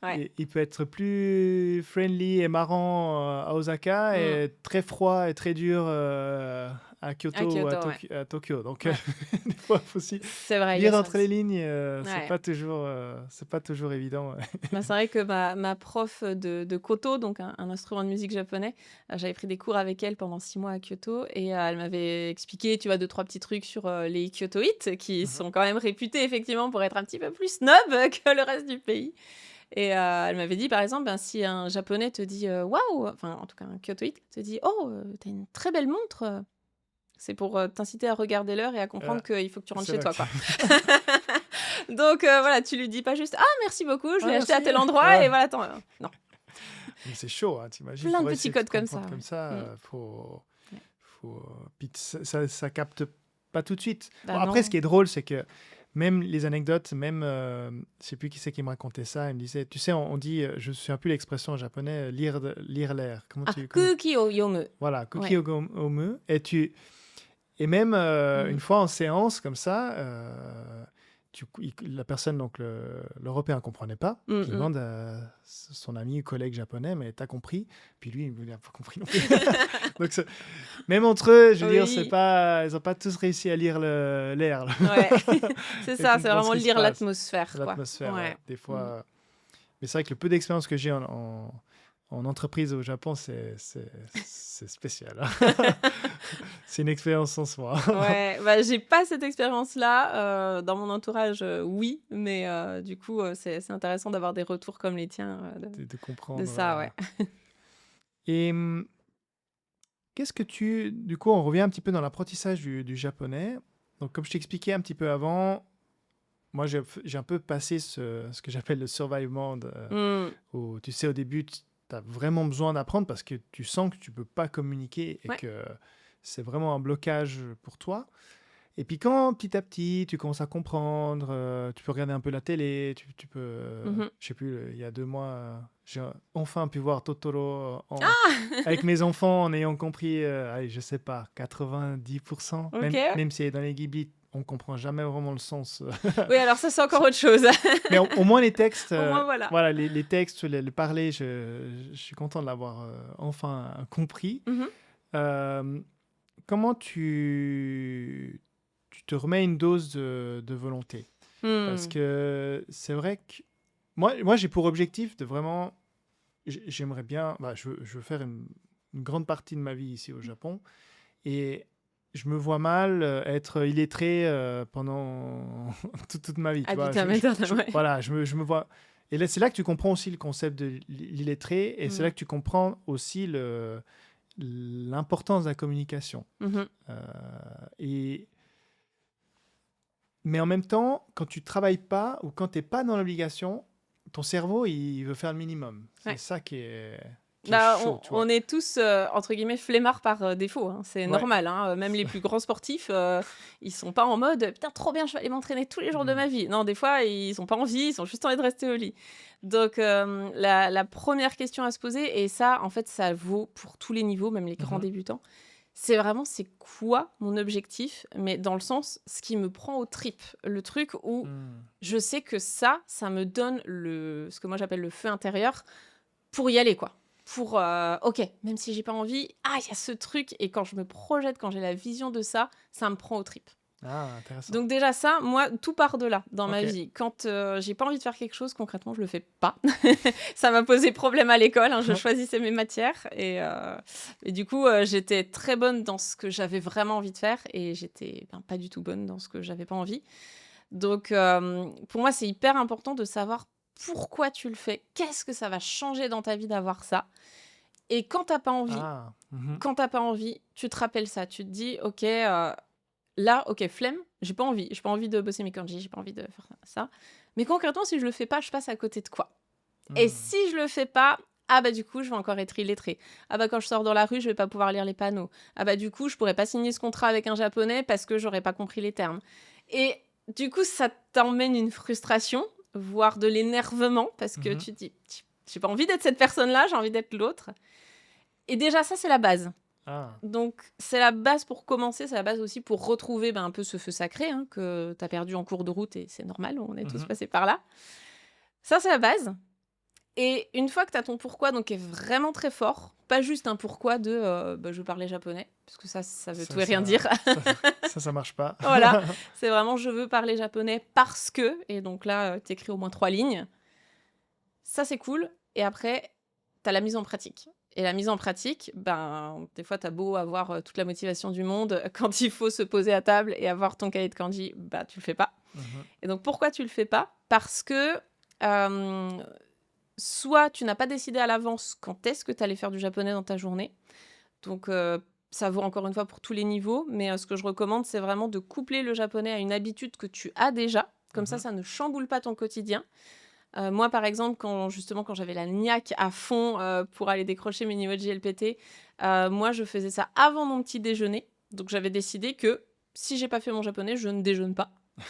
Ouais, il peut être plus friendly et marrant à Osaka mmh. et très froid et très dur à À Kyoto ou Kyoto, ouais. À Tokyo. Donc Ouais. des fois, il faut aussi C'est vrai, il y a lire ça entre les aussi. lignes, Ouais. c'est pas toujours évident. Ouais. C'est vrai que ma prof de koto, donc un instrument de musique japonais, j'avais pris des cours avec elle pendant 6 mois à Kyoto et elle m'avait expliqué, tu vois, 2-3 petits trucs sur, les kyotoïtes qui Mhm. sont quand même réputés effectivement pour être un petit peu plus snob que le reste du pays et elle m'avait dit par exemple, si un japonais te dit, «Waouh!» enfin en tout cas un kyotoïte te dit: «Oh, tu une très belle montre», c'est pour, t'inciter à regarder l'heure et à comprendre Euh, qu'il faut que tu rentres c'est chez là toi, que... quoi. Donc voilà, tu lui dis pas juste: «Ah merci beaucoup, je Ah, l'ai acheté à merci. tel endroit et Ouais. voilà, attends», non, Mais c'est chaud, hein, t'imagines, plein de pour petits essayer de codes comme comprendre ça, comme ouais. ça, Mmh. Ouais. Puis ça capte pas tout de suite. Bah Bon, après, ce non. qui est drôle, c'est que même les anecdotes, même, je sais plus qui c'est qui me racontait ça, il me disait, tu sais, on dit, je ne me souviens plus l'expression en japonais, lire l'air. Ah, kuki o yomu. Voilà, kuki Ouais. omu. Et même une fois en séance, comme ça, la personne, donc l'Européen, ne comprenait pas. Puis il demande à son ami ou collègue japonais, mais t'as compris? Puis lui, il n'a pas compris non plus. Donc, même entre eux, je veux dire, Oui. ils n'ont pas tous réussi à lire l'air, là, Ouais. C'est et ça, c'est comprendre ce vraiment qui se lire passe, l'atmosphère, quoi. l'atmosphère, ouais. Ouais. Des fois, mais c'est vrai que le peu d'expérience que j'ai en entreprise au Japon, c'est spécial, hein. C'est une expérience en soi. Ouais, bah, j'ai pas cette expérience-là. Dans mon entourage, oui, mais du coup, c'est intéressant d'avoir des retours comme les tiens, De de comprendre. ça, ouais. Et qu'est-ce que du coup, on revient un petit peu dans l'apprentissage du japonais. Donc, comme je t'expliquais un petit peu avant, moi, j'ai un peu passé ce que j'appelle le survival mode, où tu sais, au début, tu as vraiment besoin d'apprendre parce que tu sens que tu peux pas communiquer et Ouais. que c'est vraiment un blocage pour toi. Et puis quand petit à petit tu commences à comprendre, tu peux regarder un peu la télé, tu peux, je sais plus, il y a 2 mois, j'ai enfin pu voir Totoro avec mes enfants en ayant compris, allez, je sais pas, 90%, Ok. même si dans les Ghibli, on comprend jamais vraiment le sens. Oui, alors ça, c'est encore autre chose. Mais au moins les textes, Au moins, voilà. voilà, les textes, le parler, je suis content de l'avoir enfin compris. Comment tu te remets une dose de volonté? Parce que c'est vrai que moi j'ai pour objectif de vraiment, j'aimerais bien, bah, je veux faire une grande partie de ma vie ici au Japon et je me vois mal être illettré pendant toute ma vie, tu À vois. vitam aeternam, ouais. Voilà, je me vois. Et là, c'est là que tu comprends aussi le concept de l'illettré et c'est là que tu comprends aussi l'importance de la communication. Et mais en même temps, quand tu travailles pas ou quand tu n'es pas dans l'obligation, ton cerveau, il veut faire le minimum. C'est Ouais. ça qui est Bah, chaud, tu vois. on est tous, entre guillemets, «flemmards» par défaut, hein. C'est Ouais. normal, hein. Même les plus grands sportifs, ils sont pas en mode: «Putain, trop bien, je vais aller m'entraîner tous les jours de ma vie». Non, des fois, ils ont pas envie, ils ont juste envie de rester au lit. Donc, la première question à se poser, et ça, en fait, ça vaut pour tous les niveaux, même les grands débutants, c'est vraiment: «C'est quoi mon objectif?» mais dans le sens, ce qui me prend aux tripes. Le truc où je sais que ça me donne ce que moi j'appelle le feu intérieur pour y aller, quoi. Pour, OK, même si j'ai pas envie, il y a ce truc, et quand je me projette, quand j'ai la vision de ça me prend aux tripes. Ah, intéressant. Donc déjà ça, moi, tout part de là, dans ma Ok. vie. Quand j'ai pas envie de faire quelque chose, concrètement, je le fais pas. Ça m'a posé problème à l'école, hein, je choisissais mes matières, et du coup, j'étais très bonne dans ce que j'avais vraiment envie de faire, et j'étais pas du tout bonne dans ce que j'avais pas envie. Donc, pour moi, c'est hyper important de savoir pourquoi tu le fais, qu'est-ce que ça va changer dans ta vie d'avoir ça. Et quand t'as pas envie, tu te rappelles ça. Tu te dis, OK, là, OK, flemme, j'ai pas envie de bosser mes kanji, j'ai pas envie de faire ça. Mais concrètement, si je le fais pas, je passe à côté de quoi? Et si je le fais pas, du coup, je vais encore être illettrée. Quand je sors dans la rue, je vais pas pouvoir lire les panneaux. Du coup, je pourrais pas signer ce contrat avec un japonais parce que j'aurais pas compris les termes. Et du coup, ça t'emmène une frustration, voire de l'énervement, parce que tu te dis, j'ai pas envie d'être cette personne-là, j'ai envie d'être l'autre. Et déjà, ça, c'est la base. Donc, c'est la base pour commencer, c'est la base aussi pour retrouver un peu ce feu sacré, hein, que t'as perdu en cours de route, et c'est normal, on est tous passés par là. Ça, c'est la base. Et une fois que tu as ton pourquoi, donc, qui est vraiment très fort, pas juste un pourquoi de je veux parler japonais, parce que ça veut tout et rien dire. Ça marche pas. Voilà, c'est vraiment je veux parler japonais parce que, et donc là, t'écris au moins 3 lignes. Ça, c'est cool. Et après, t'as la mise en pratique. Et la mise en pratique, des fois, t'as beau avoir toute la motivation du monde, quand il faut se poser à table et avoir ton cahier de kanji, tu le fais pas. Et donc, pourquoi tu le fais pas? Parce que soit tu n'as pas décidé à l'avance quand est-ce que tu allais faire du japonais dans ta journée. Donc, ça vaut encore une fois pour tous les niveaux. Mais ce que je recommande, c'est vraiment de coupler le japonais à une habitude que tu as déjà. Comme ça ne chamboule pas ton quotidien. Moi, par exemple, quand j'avais la niaque à fond, pour aller décrocher mes niveaux de JLPT, moi, je faisais ça avant mon petit déjeuner. Donc j'avais décidé que si j'ai pas fait mon japonais, je ne déjeune pas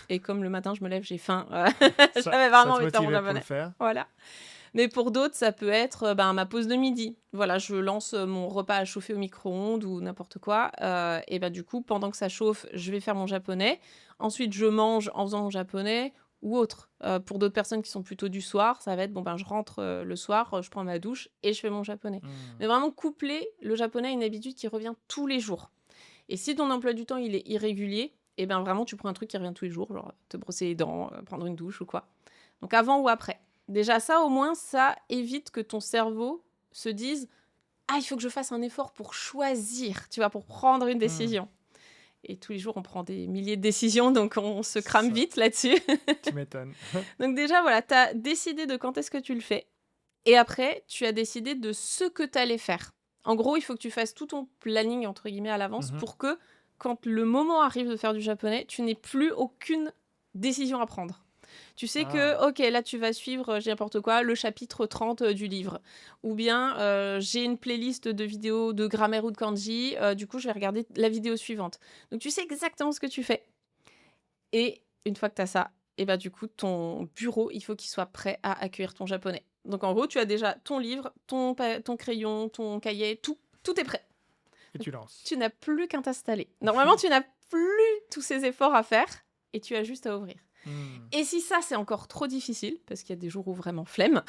et comme le matin, je me lève, j'ai faim, j'avais Ça vraiment te envie de faire mon motivait pour le japonais. faire. Voilà. Mais pour d'autres, ça peut être, ma pause de midi. Voilà, je lance, mon repas à chauffer au micro-ondes ou n'importe quoi, et du coup, pendant que ça chauffe, je vais faire mon japonais. Ensuite, je mange en faisant mon japonais ou autre. Pour d'autres personnes qui sont plutôt du soir, ça va être, je rentre, le soir, je prends ma douche et je fais mon japonais. Hmm. Mais vraiment coupler le japonais à une habitude qui revient tous les jours. Et si ton emploi du temps, il est irrégulier, vraiment, tu prends un truc qui revient tous les jours, genre te brosser les dents, prendre une douche ou quoi. Donc avant ou après. Déjà ça, au moins, ça évite que ton cerveau se dise « Ah, il faut que je fasse un effort pour choisir, tu vois, pour prendre une Hmm. décision. » Et tous les jours, on prend des milliers de décisions, donc on se crame Ça, vite là-dessus. tu m'étonnes. Donc déjà, voilà, tu as décidé de quand est-ce que tu le fais. Et après, tu as décidé de ce que tu allais faire. En gros, il faut que tu fasses tout ton planning, entre guillemets, à l'avance Mhm. pour que, quand le moment arrive de faire du japonais, tu n'aies plus aucune décision à prendre. Tu sais Ah, que, ok, là, tu vas suivre, j'ai n'importe quoi, le chapitre 30 du livre. Ou bien, j'ai une playlist de vidéos de grammaire ou de kanji, du coup, je vais regarder la vidéo suivante. Donc, tu sais exactement ce que tu fais. Et une fois que tu as ça, du coup, ton bureau, il faut qu'il soit prêt à accueillir ton japonais. Donc, en gros, tu as déjà ton livre, ton crayon, ton cahier, tout est prêt. et Donc, tu lances. tu n'as plus qu'à t'installer. Normalement, tu n'as plus tous ces efforts à faire et tu as juste à ouvrir. Hmm. Et si ça, c'est encore trop difficile, parce qu'il y a des jours où vraiment flemme,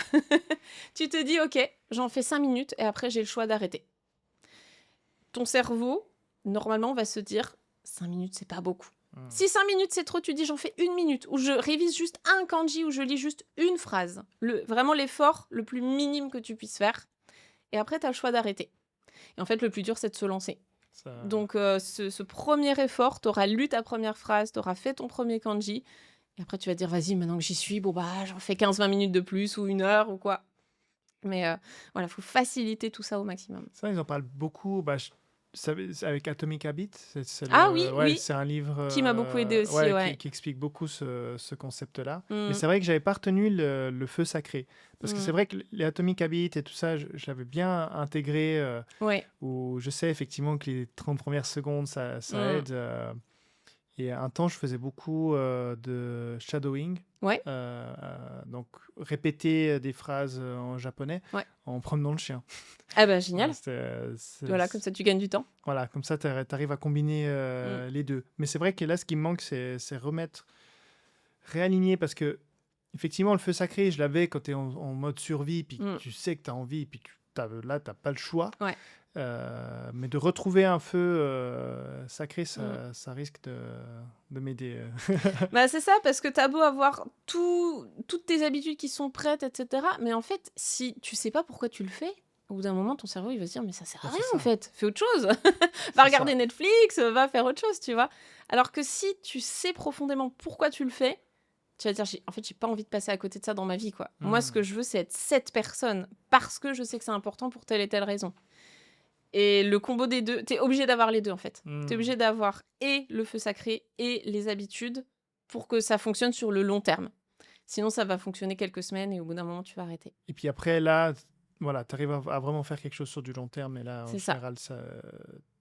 tu te dis, ok, j'en fais 5 minutes et après, j'ai le choix d'arrêter. Ton cerveau, normalement, va se dire, 5 minutes, c'est pas beaucoup. Hmm. Si 5 minutes, c'est trop, tu dis, j'en fais 1 minute, ou je révise juste un kanji, ou je lis juste une phrase. Vraiment l'effort le plus minime que tu puisses faire. Et après, tu as le choix d'arrêter. Et en fait, le plus dur, c'est de se lancer. Ça... Donc, ce premier effort, tu auras lu ta première phrase, tu auras fait ton premier kanji, et après, tu vas te dire, vas-y, maintenant que j'y suis, j'en fais 15-20 minutes de plus, ou 1 heure, ou quoi. Mais voilà, il faut faciliter tout ça au maximum. Ça, ils en parlent beaucoup. C'est avec Atomic Habits. Ah oui, Ouais, oui, c'est un livre qui m'a beaucoup aidé aussi, ouais, ouais. qui explique beaucoup ce concept-là. Mais Mm, c'est vrai que j'avais pas retenu le feu sacré. Parce que mm, c'est vrai que les Atomic Habits et tout ça, je l'avais bien intégré. ouais. Où je sais effectivement que les 30 premières secondes, ça Mm, aide. Et un temps, je faisais beaucoup de shadowing. ouais, Donc, répéter des phrases en japonais ouais. en promenant le chien. Ah bah Voilà, génial. Voilà, comme ça tu gagnes du temps. voilà, comme ça, tu arrives à combiner Mm, les deux. Mais c'est vrai que là, ce qui me manque, c'est remettre, réaligner, parce que, effectivement, le feu sacré, je l'avais quand tu es en mode survie, puis mm, tu sais que tu as envie, puis là, tu n'as pas le choix. ouais. Mais de retrouver un feu sacré, Mm. ça risque de m'aider. Bah c'est ça, parce que t'as beau avoir toutes tes habitudes qui sont prêtes, etc. Mais en fait, si tu sais pas pourquoi tu le fais, au bout d'un moment, ton cerveau, il va se dire, mais ça sert à Bah, rien c'est en ça, fait, fais autre chose. Va c'est regarder ça. Netflix, va faire autre chose, tu vois. Alors que si tu sais profondément pourquoi tu le fais, tu vas te dire, en fait, j'ai pas envie de passer à côté de ça dans ma vie, quoi. Moi, ce Hmm. que je veux, c'est être cette personne, parce que je sais que c'est important pour telle et telle raison. Et le combo des deux, t'es obligé d'avoir les deux, en fait. T'es Hmm. obligé d'avoir et le feu sacré et les habitudes pour que ça fonctionne sur le long terme. Sinon, ça va fonctionner quelques semaines et au bout d'un moment, tu vas arrêter. Et puis après, là, voilà, tu arrives à vraiment faire quelque chose sur du long terme. Et là, en C'est ça. général,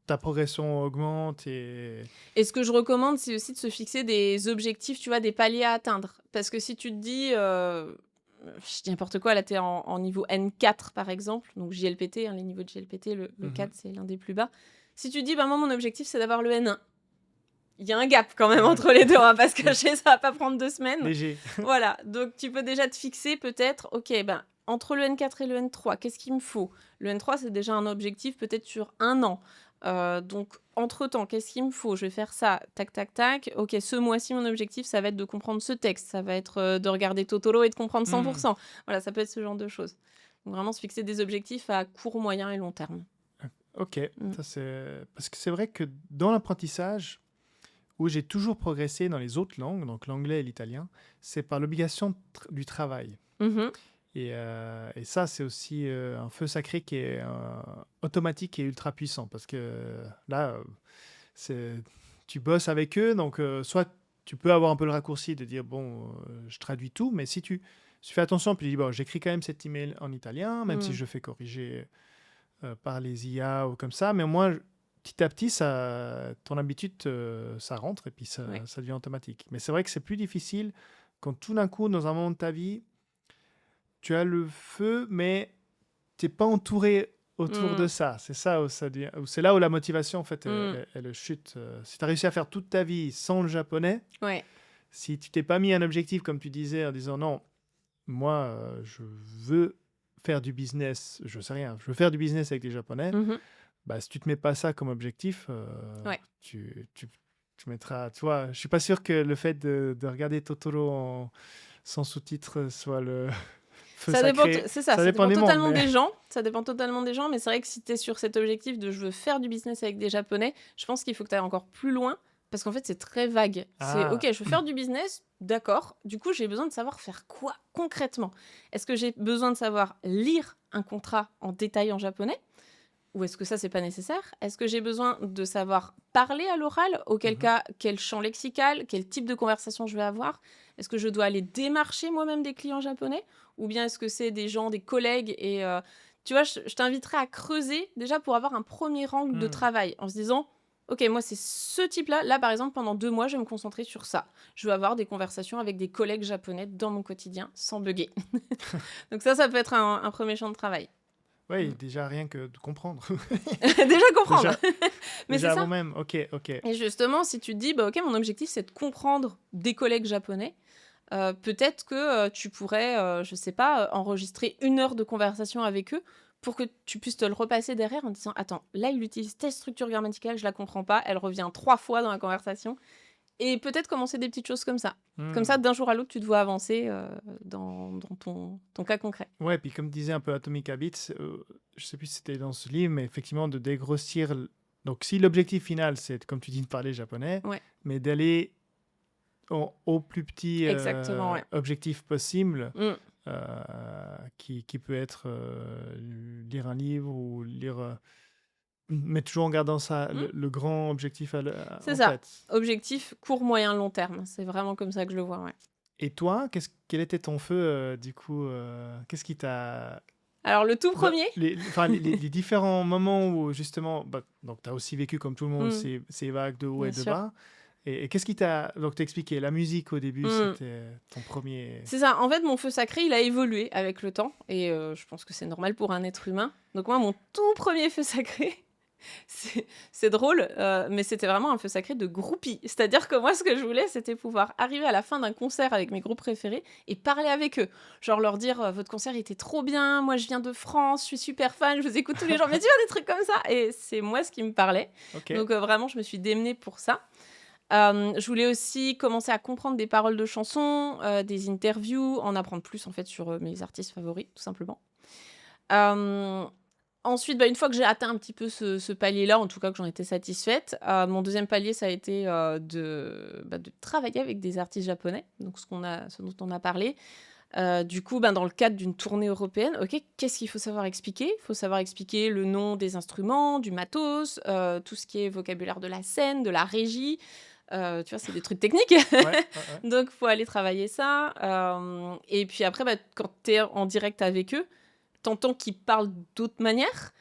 ta progression augmente. Et... Et ce que je recommande, c'est aussi de se fixer des objectifs, tu vois, des paliers à atteindre. Parce que si tu te dis, je dis n'importe quoi, là, tu es en niveau N4, par exemple, donc JLPT, hein, les niveaux de JLPT, le Mhm. 4, c'est l'un des plus bas. Si tu te dis, bah, moi, mon objectif, c'est d'avoir le N1. Il y a un gap quand même Ouais. entre les deux, hein, parce que Lé- ça va pas prendre 2 semaines. Léger. Voilà, donc tu peux déjà te fixer peut-être, ok, ben, entre le N4 et le N3, qu'est-ce qu'il me faut? Le N3, c'est déjà un objectif peut-être sur 1 an. Donc, entre-temps, qu'est-ce qu'il me faut? Je vais faire ça, tac, tac, tac. Ok, ce mois-ci, mon objectif, ça va être de comprendre ce texte. Ça va être de regarder Totoro et de comprendre Hmm. 100%. Voilà, ça peut être ce genre de choses. Donc, vraiment se fixer des objectifs à court, moyen et long terme. Ok, Mm. ça parce que c'est vrai que dans l'apprentissage, où j'ai toujours progressé dans les autres langues, donc l'anglais et l'italien, c'est par l'obligation du travail. Mhm. Et ça, c'est aussi un feu sacré qui est automatique et ultra puissant, parce que là, c'est, tu bosses avec eux, donc soit tu peux avoir un peu le raccourci de dire, bon, je traduis tout, mais si tu je fais attention, puis je dis, bon, j'écris quand même cet email en italien, même si Mm. je fais corriger par les IA ou comme ça, mais moi, petit à petit, ton habitude, ça rentre et puis Ouais. ça devient automatique. Mais c'est vrai que c'est plus difficile quand tout d'un coup, dans un moment de ta vie, tu as le feu, mais tu n'es pas entouré autour de Mm. ça. C'est ça où c'est là où la motivation, en fait, Mm. elle chute. Si tu as réussi à faire toute ta vie sans le japonais, Ouais. si tu t'es pas mis un objectif, comme tu disais, en disant non, moi, je veux faire du business, je sais rien, je veux faire du business avec les Japonais, Mhm. bah, si tu te mets pas ça comme objectif, Ouais. tu mettras, tu vois, je suis pas sûr que le fait de regarder Totoro sans sous-titres soit le feu Ça dépend, sacré. c'est ça, Ça ça dépend dépend des mondes, totalement mais des gens. Ça dépend totalement des gens, mais c'est vrai que si tu es sur cet objectif de je veux faire du business avec des Japonais, je pense qu'il faut que tu ailles encore plus loin parce qu'en fait, c'est très vague. C'est OK, ah, je veux faire du business, d'accord. Du coup, j'ai besoin de savoir faire quoi concrètement. Est-ce que j'ai besoin de savoir lire un contrat en détail en japonais? Ou est-ce que ça, c'est pas nécessaire? Est-ce que j'ai besoin de savoir parler à l'oral? Auquel mhm, cas, quel champ lexical? Quel type de conversation je vais avoir? Est-ce que je dois aller démarcher moi-même des clients japonais? Ou bien est-ce que c'est des gens, des collègues? Et tu vois, je t'inviterais à creuser déjà pour avoir un premier angle de hmm, travail en se disant, OK, moi, c'est ce type-là. Là, par exemple, pendant 2 mois, je vais me concentrer sur ça. Je vais avoir des conversations avec des collègues japonais dans mon quotidien sans bugger. Donc ça peut être un premier champ de travail. ouais, déjà rien que de comprendre. Déjà comprendre. déjà, Mais c'est déjà avant ça. même, ok, ok. Et justement, si tu te dis, bah, OK, mon objectif, c'est de comprendre des collègues japonais, peut-être que tu pourrais, je sais pas, enregistrer 1 heure de conversation avec eux pour que tu puisses te le repasser derrière en disant, attends, là, il utilise telle structure grammaticale, je la comprends pas, elle revient 3 fois dans la conversation. Et peut-être commencer des petites choses comme ça. Comme ça, Hmm. d'un jour à l'autre, tu te vois avancer dans ton cas concret. Ouais, puis comme disait un peu Atomic Habits, je sais plus si c'était dans ce livre, mais effectivement de dégrossir. Donc si l'objectif final, c'est, comme tu dis, de parler japonais, Ouais, mais d'aller au plus petit exactement, ouais. objectif possible, Mm. qui peut être lire un livre ou lire... mais toujours en gardant ça, Mm. le grand objectif C'est en ça. tête. Objectif court, moyen, long terme. C'est vraiment comme ça que je le vois, ouais. Et toi, quel était ton feu, du coup qu'est-ce qui t'a... Alors, le tout Bah, premier. enfin, les différents moments où justement, bah, donc tu as aussi vécu comme tout le monde Mm. ces vagues de haut et Bien de sûr. bas. Et qu'est-ce qui t'a... Donc tu expliqué, la musique au début, Mm. c'était ton premier... C'est ça. En fait, mon feu sacré, il a évolué avec le temps. Et je pense que c'est normal pour un être humain. Donc, moi, mon tout premier feu sacré, c'est drôle, mais c'était vraiment un feu sacré de groupie. C'est-à-dire que moi, ce que je voulais, c'était pouvoir arriver à la fin d'un concert avec mes groupes préférés et parler avec eux. Genre leur dire, votre concert était trop bien, moi je viens de France, je suis super fan, je vous écoute tous les jours, mais tu vois, des trucs comme ça. Et c'est moi ce qui me parlait. Ok. Donc vraiment, je me suis démenée pour ça. Je voulais aussi commencer à comprendre des paroles de chansons, des interviews, en apprendre plus en fait sur mes artistes favoris, tout simplement. Euh, Ensuite, bah, une fois que j'ai atteint un petit peu ce palier-là, en tout cas que j'en étais satisfaite, mon deuxième palier, ça a été de travailler avec des artistes japonais, donc ce dont on a parlé. Du coup, dans le cadre d'une tournée européenne, ok, qu'est-ce qu'il faut savoir expliquer? Il faut savoir expliquer le nom des instruments, du matos, tout ce qui est vocabulaire de la scène, de la régie. Tu vois, c'est des trucs techniques. Ouais, ouais, ouais. Donc, faut aller travailler ça. Et puis après, quand tu es en direct avec eux, t'entends qu'ils parlent d'autres manières.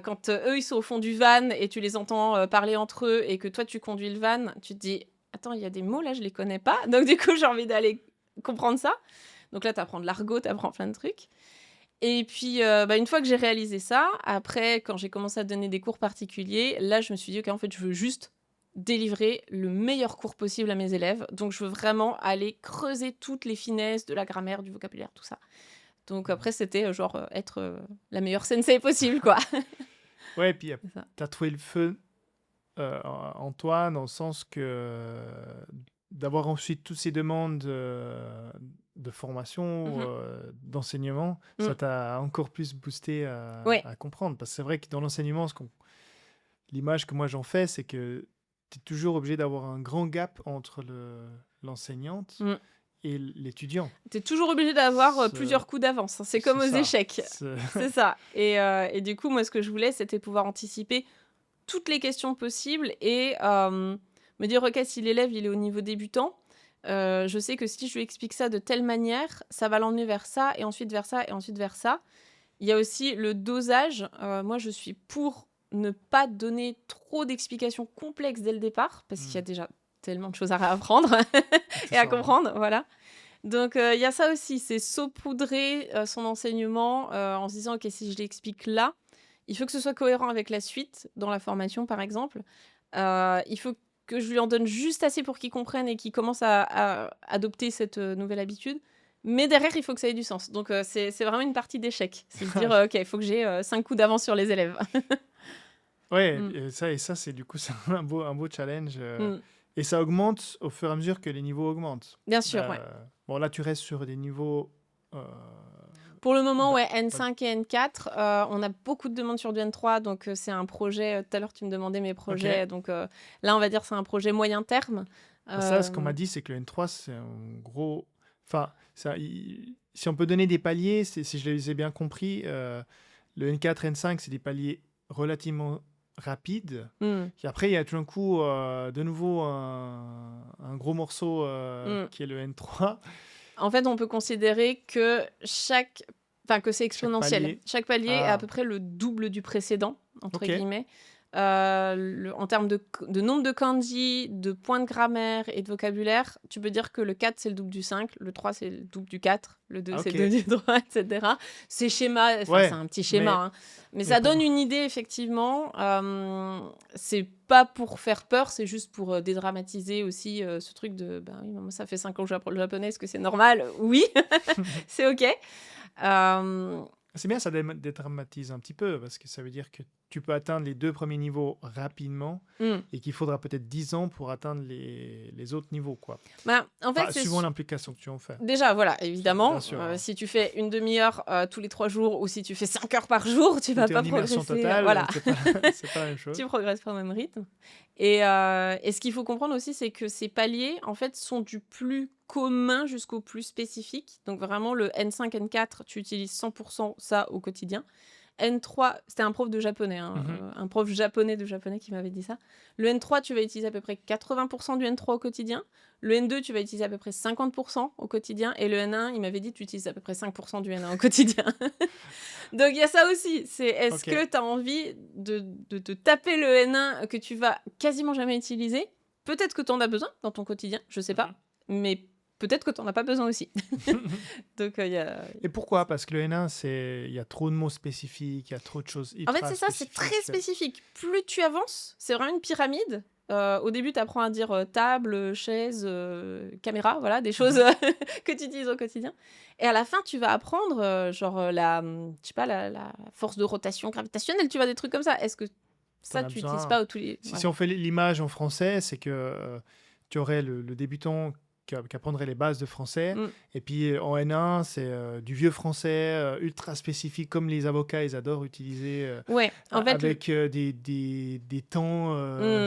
Quand eux, ils sont au fond du van et tu les entends parler entre eux et que toi, tu conduis le van, tu te dis, attends, il y a des mots là, je les connais pas. Donc, du coup, j'ai envie d'aller comprendre ça. Donc là, tu apprends de l'argot, tu apprends plein de trucs. Et puis, une fois que j'ai réalisé ça, après, quand j'ai commencé à donner des cours particuliers, là, je me suis dit, OK, en fait, je veux juste délivrer le meilleur cours possible à mes élèves. Donc, je veux vraiment aller creuser toutes les finesses de la grammaire, du vocabulaire, tout ça. Donc, après, c'était être la meilleure sensei possible, quoi. Ouais, et puis C'est ça. tu as trouvé le feu en toi, dans le sens que d'avoir ensuite toutes ces demandes de formation, Mhm. d'enseignement, Mm. ça t'a encore plus boosté Ouais. à comprendre. Parce que c'est vrai que dans l'enseignement, l'image que moi j'en fais, c'est que tu es toujours obligé d'avoir un grand gap entre l'enseignante Mm. et l'étudiant. T'es toujours obligé d'avoir Ce- plusieurs coups d'avance, hein. C'est comme aux ça. échecs. C'est ça. Et du coup, moi, ce que je voulais, c'était pouvoir anticiper toutes les questions possibles et me dire, OK, si l'élève il est au niveau débutant, je sais que si je lui explique ça de telle manière, ça va l'emmener vers ça et ensuite vers ça et ensuite vers ça. Il y a aussi le dosage. Moi, je suis pour ne pas donner trop d'explications complexes dès le départ, parce qu'il y a déjà tellement de choses à réapprendre et à comprendre, voilà. Donc, il y a ça aussi, c'est saupoudrer son enseignement en se disant, OK, si je l'explique là, il faut que ce soit cohérent avec la suite, dans la formation, par exemple. Il faut que je lui en donne juste assez pour qu'il comprenne et qu'il commence à adopter cette nouvelle habitude. Mais derrière, il faut que ça ait du sens. Donc, c'est vraiment une partie d'échec. C'est se dire, OK, il faut que j'ai 5 coups d'avance sur les élèves. Ouais, et ça c'est du coup c'est un beau challenge. Et ça augmente au fur et à mesure que les niveaux augmentent. Bien sûr, ouais. Bon, là, tu restes sur des niveaux... Pour le moment, ouais, N5 et N4. On a beaucoup de demandes sur du N3, donc c'est un projet... Tout à l'heure, tu me demandais mes projets. Donc là, on va dire c'est un projet moyen terme. Ça, ce qu'on m'a dit, c'est que le N3, c'est un gros... Enfin, si on peut donner des paliers, si je les ai bien compris, le N4, N5, c'est des paliers relativement rapides. Et après, il y a tout d'un coup, de nouveau, un gros morceau qui est le N3. En fait, on peut considérer que que c'est exponentiel. Chaque palier est à peu près le double du précédent, entre guillemets. En termes de nombre de kanji, de points de grammaire et de vocabulaire, tu peux dire que le 4, c'est le double du 5, le 3, c'est le double du 4, le 2, c'est le double du 3, etc. C'est schéma, c'est un petit schéma, mais ça donne une idée, effectivement. C'est pas pour faire peur, c'est juste pour dédramatiser aussi ce truc de oui, maman, ça fait 5 ans que j'apprends le japonais, est-ce que c'est normal? Oui, c'est OK. C'est bien, ça dédramatise un petit peu, parce que ça veut dire que tu peux atteindre les 2 premiers niveaux rapidement et qu'il faudra peut-être 10 ans pour atteindre les autres niveaux, quoi. En fait, suivant l'implication que tu en fais. Déjà, voilà, évidemment, si tu fais une demi-heure tous les 3 jours ou si tu fais 5 heures par jour, tu vas pas progresser. Totale, voilà. c'est pas la même chose. Tu progresses pas au même rythme. Et ce qu'il faut comprendre aussi, c'est que ces paliers, en fait, sont du plus commun jusqu'au plus spécifique. Donc vraiment, le N5, N4, tu utilises 100% ça au quotidien. N3, c'était un prof de japonais, un prof japonais de japonais qui m'avait dit ça. Le N3, tu vas utiliser à peu près 80% du N3 au quotidien. Le N2, tu vas utiliser à peu près 50% au quotidien. Et le N1, il m'avait dit tu utilises à peu près 5% du N1 au quotidien. Donc il y a ça aussi. C'est est-ce que tu as envie de te taper le N1 que tu vas quasiment jamais utiliser? Peut-être que tu en as besoin dans ton quotidien, je sais pas. Mais peut-être que tu n'en as pas besoin aussi. Donc, Et pourquoi? Parce que le N1, il y a trop de mots spécifiques, il y a trop de choses En fait, c'est ça, c'est très spécifique. Plus tu avances, c'est vraiment une pyramide. Au début, tu apprends à dire table, chaise, caméra, voilà, des choses que tu utilises au quotidien. Et à la fin, tu vas apprendre, je sais pas, la force de rotation gravitationnelle, tu vois, des trucs comme ça. Est-ce que ça, tu n'utilises pas au tous les... Si on fait l'image en français, c'est que tu aurais le débutant qui apprendrait les bases de français. Et puis en N1, c'est du vieux français ultra spécifique, comme les avocats, ils adorent utiliser, en fait, avec des temps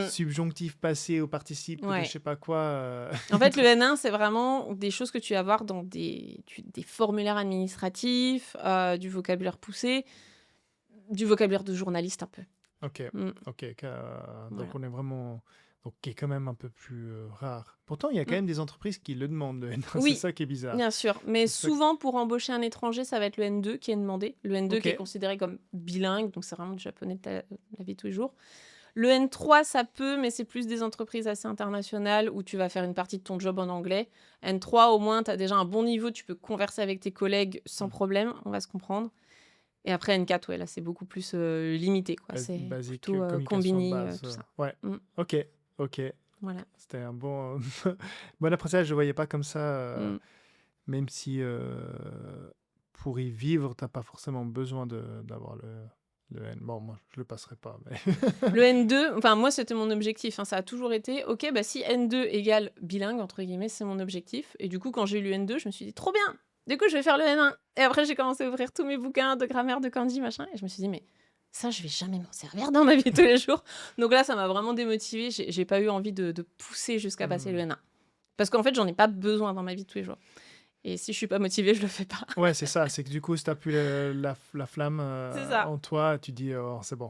subjonctifs passés au participe, de je sais pas quoi. En fait, le N1, c'est vraiment des choses que tu vas voir dans des formulaires administratifs, du vocabulaire poussé, du vocabulaire de journaliste un peu. Ok. Donc on est vraiment... Donc, qui est quand même un peu plus rare. Pourtant, il y a quand même des entreprises qui le demandent, le N1. Oui, c'est ça qui est bizarre. Bien sûr. Mais souvent, pour embaucher un étranger, ça va être le N2 qui est demandé. Le N2 qui est considéré comme bilingue, donc c'est vraiment du japonais de la vie de tous les jours. Le N3, ça peut, mais c'est plus des entreprises assez internationales où tu vas faire une partie de ton job en anglais. N3, au moins, tu as déjà un bon niveau, tu peux converser avec tes collègues sans problème, on va se comprendre. Et après, N4, là, c'est beaucoup plus limité, quoi. C'est plutôt combiné, tout ça. Ouais, Ok. Voilà. C'était un bon apprentissage. Je ne voyais pas comme ça, même si pour y vivre, tu n'as pas forcément besoin d'avoir le N. Bon, moi, je ne le passerai pas. Mais... le N2, enfin, moi, c'était mon objectif. Ça a toujours été, OK, si N2 égale bilingue, entre guillemets, c'est mon objectif. Et du coup, quand j'ai eu le N2, je me suis dit, trop bien! Du coup, je vais faire le N1. Et après, j'ai commencé à ouvrir tous mes bouquins de grammaire, de kanji, machin. Et je me suis dit, mais... ça, je vais jamais m'en servir dans ma vie tous les jours. Donc là, ça m'a vraiment démotivée. J'ai pas eu envie de pousser jusqu'à passer le N1. Parce qu'en fait, j'en ai pas besoin dans ma vie de tous les jours. Et si je suis pas motivée, je le fais pas. Ouais, c'est ça. C'est que du coup, si tu n'as plus la flamme C'est ça. en toi, tu dis, oh, c'est bon.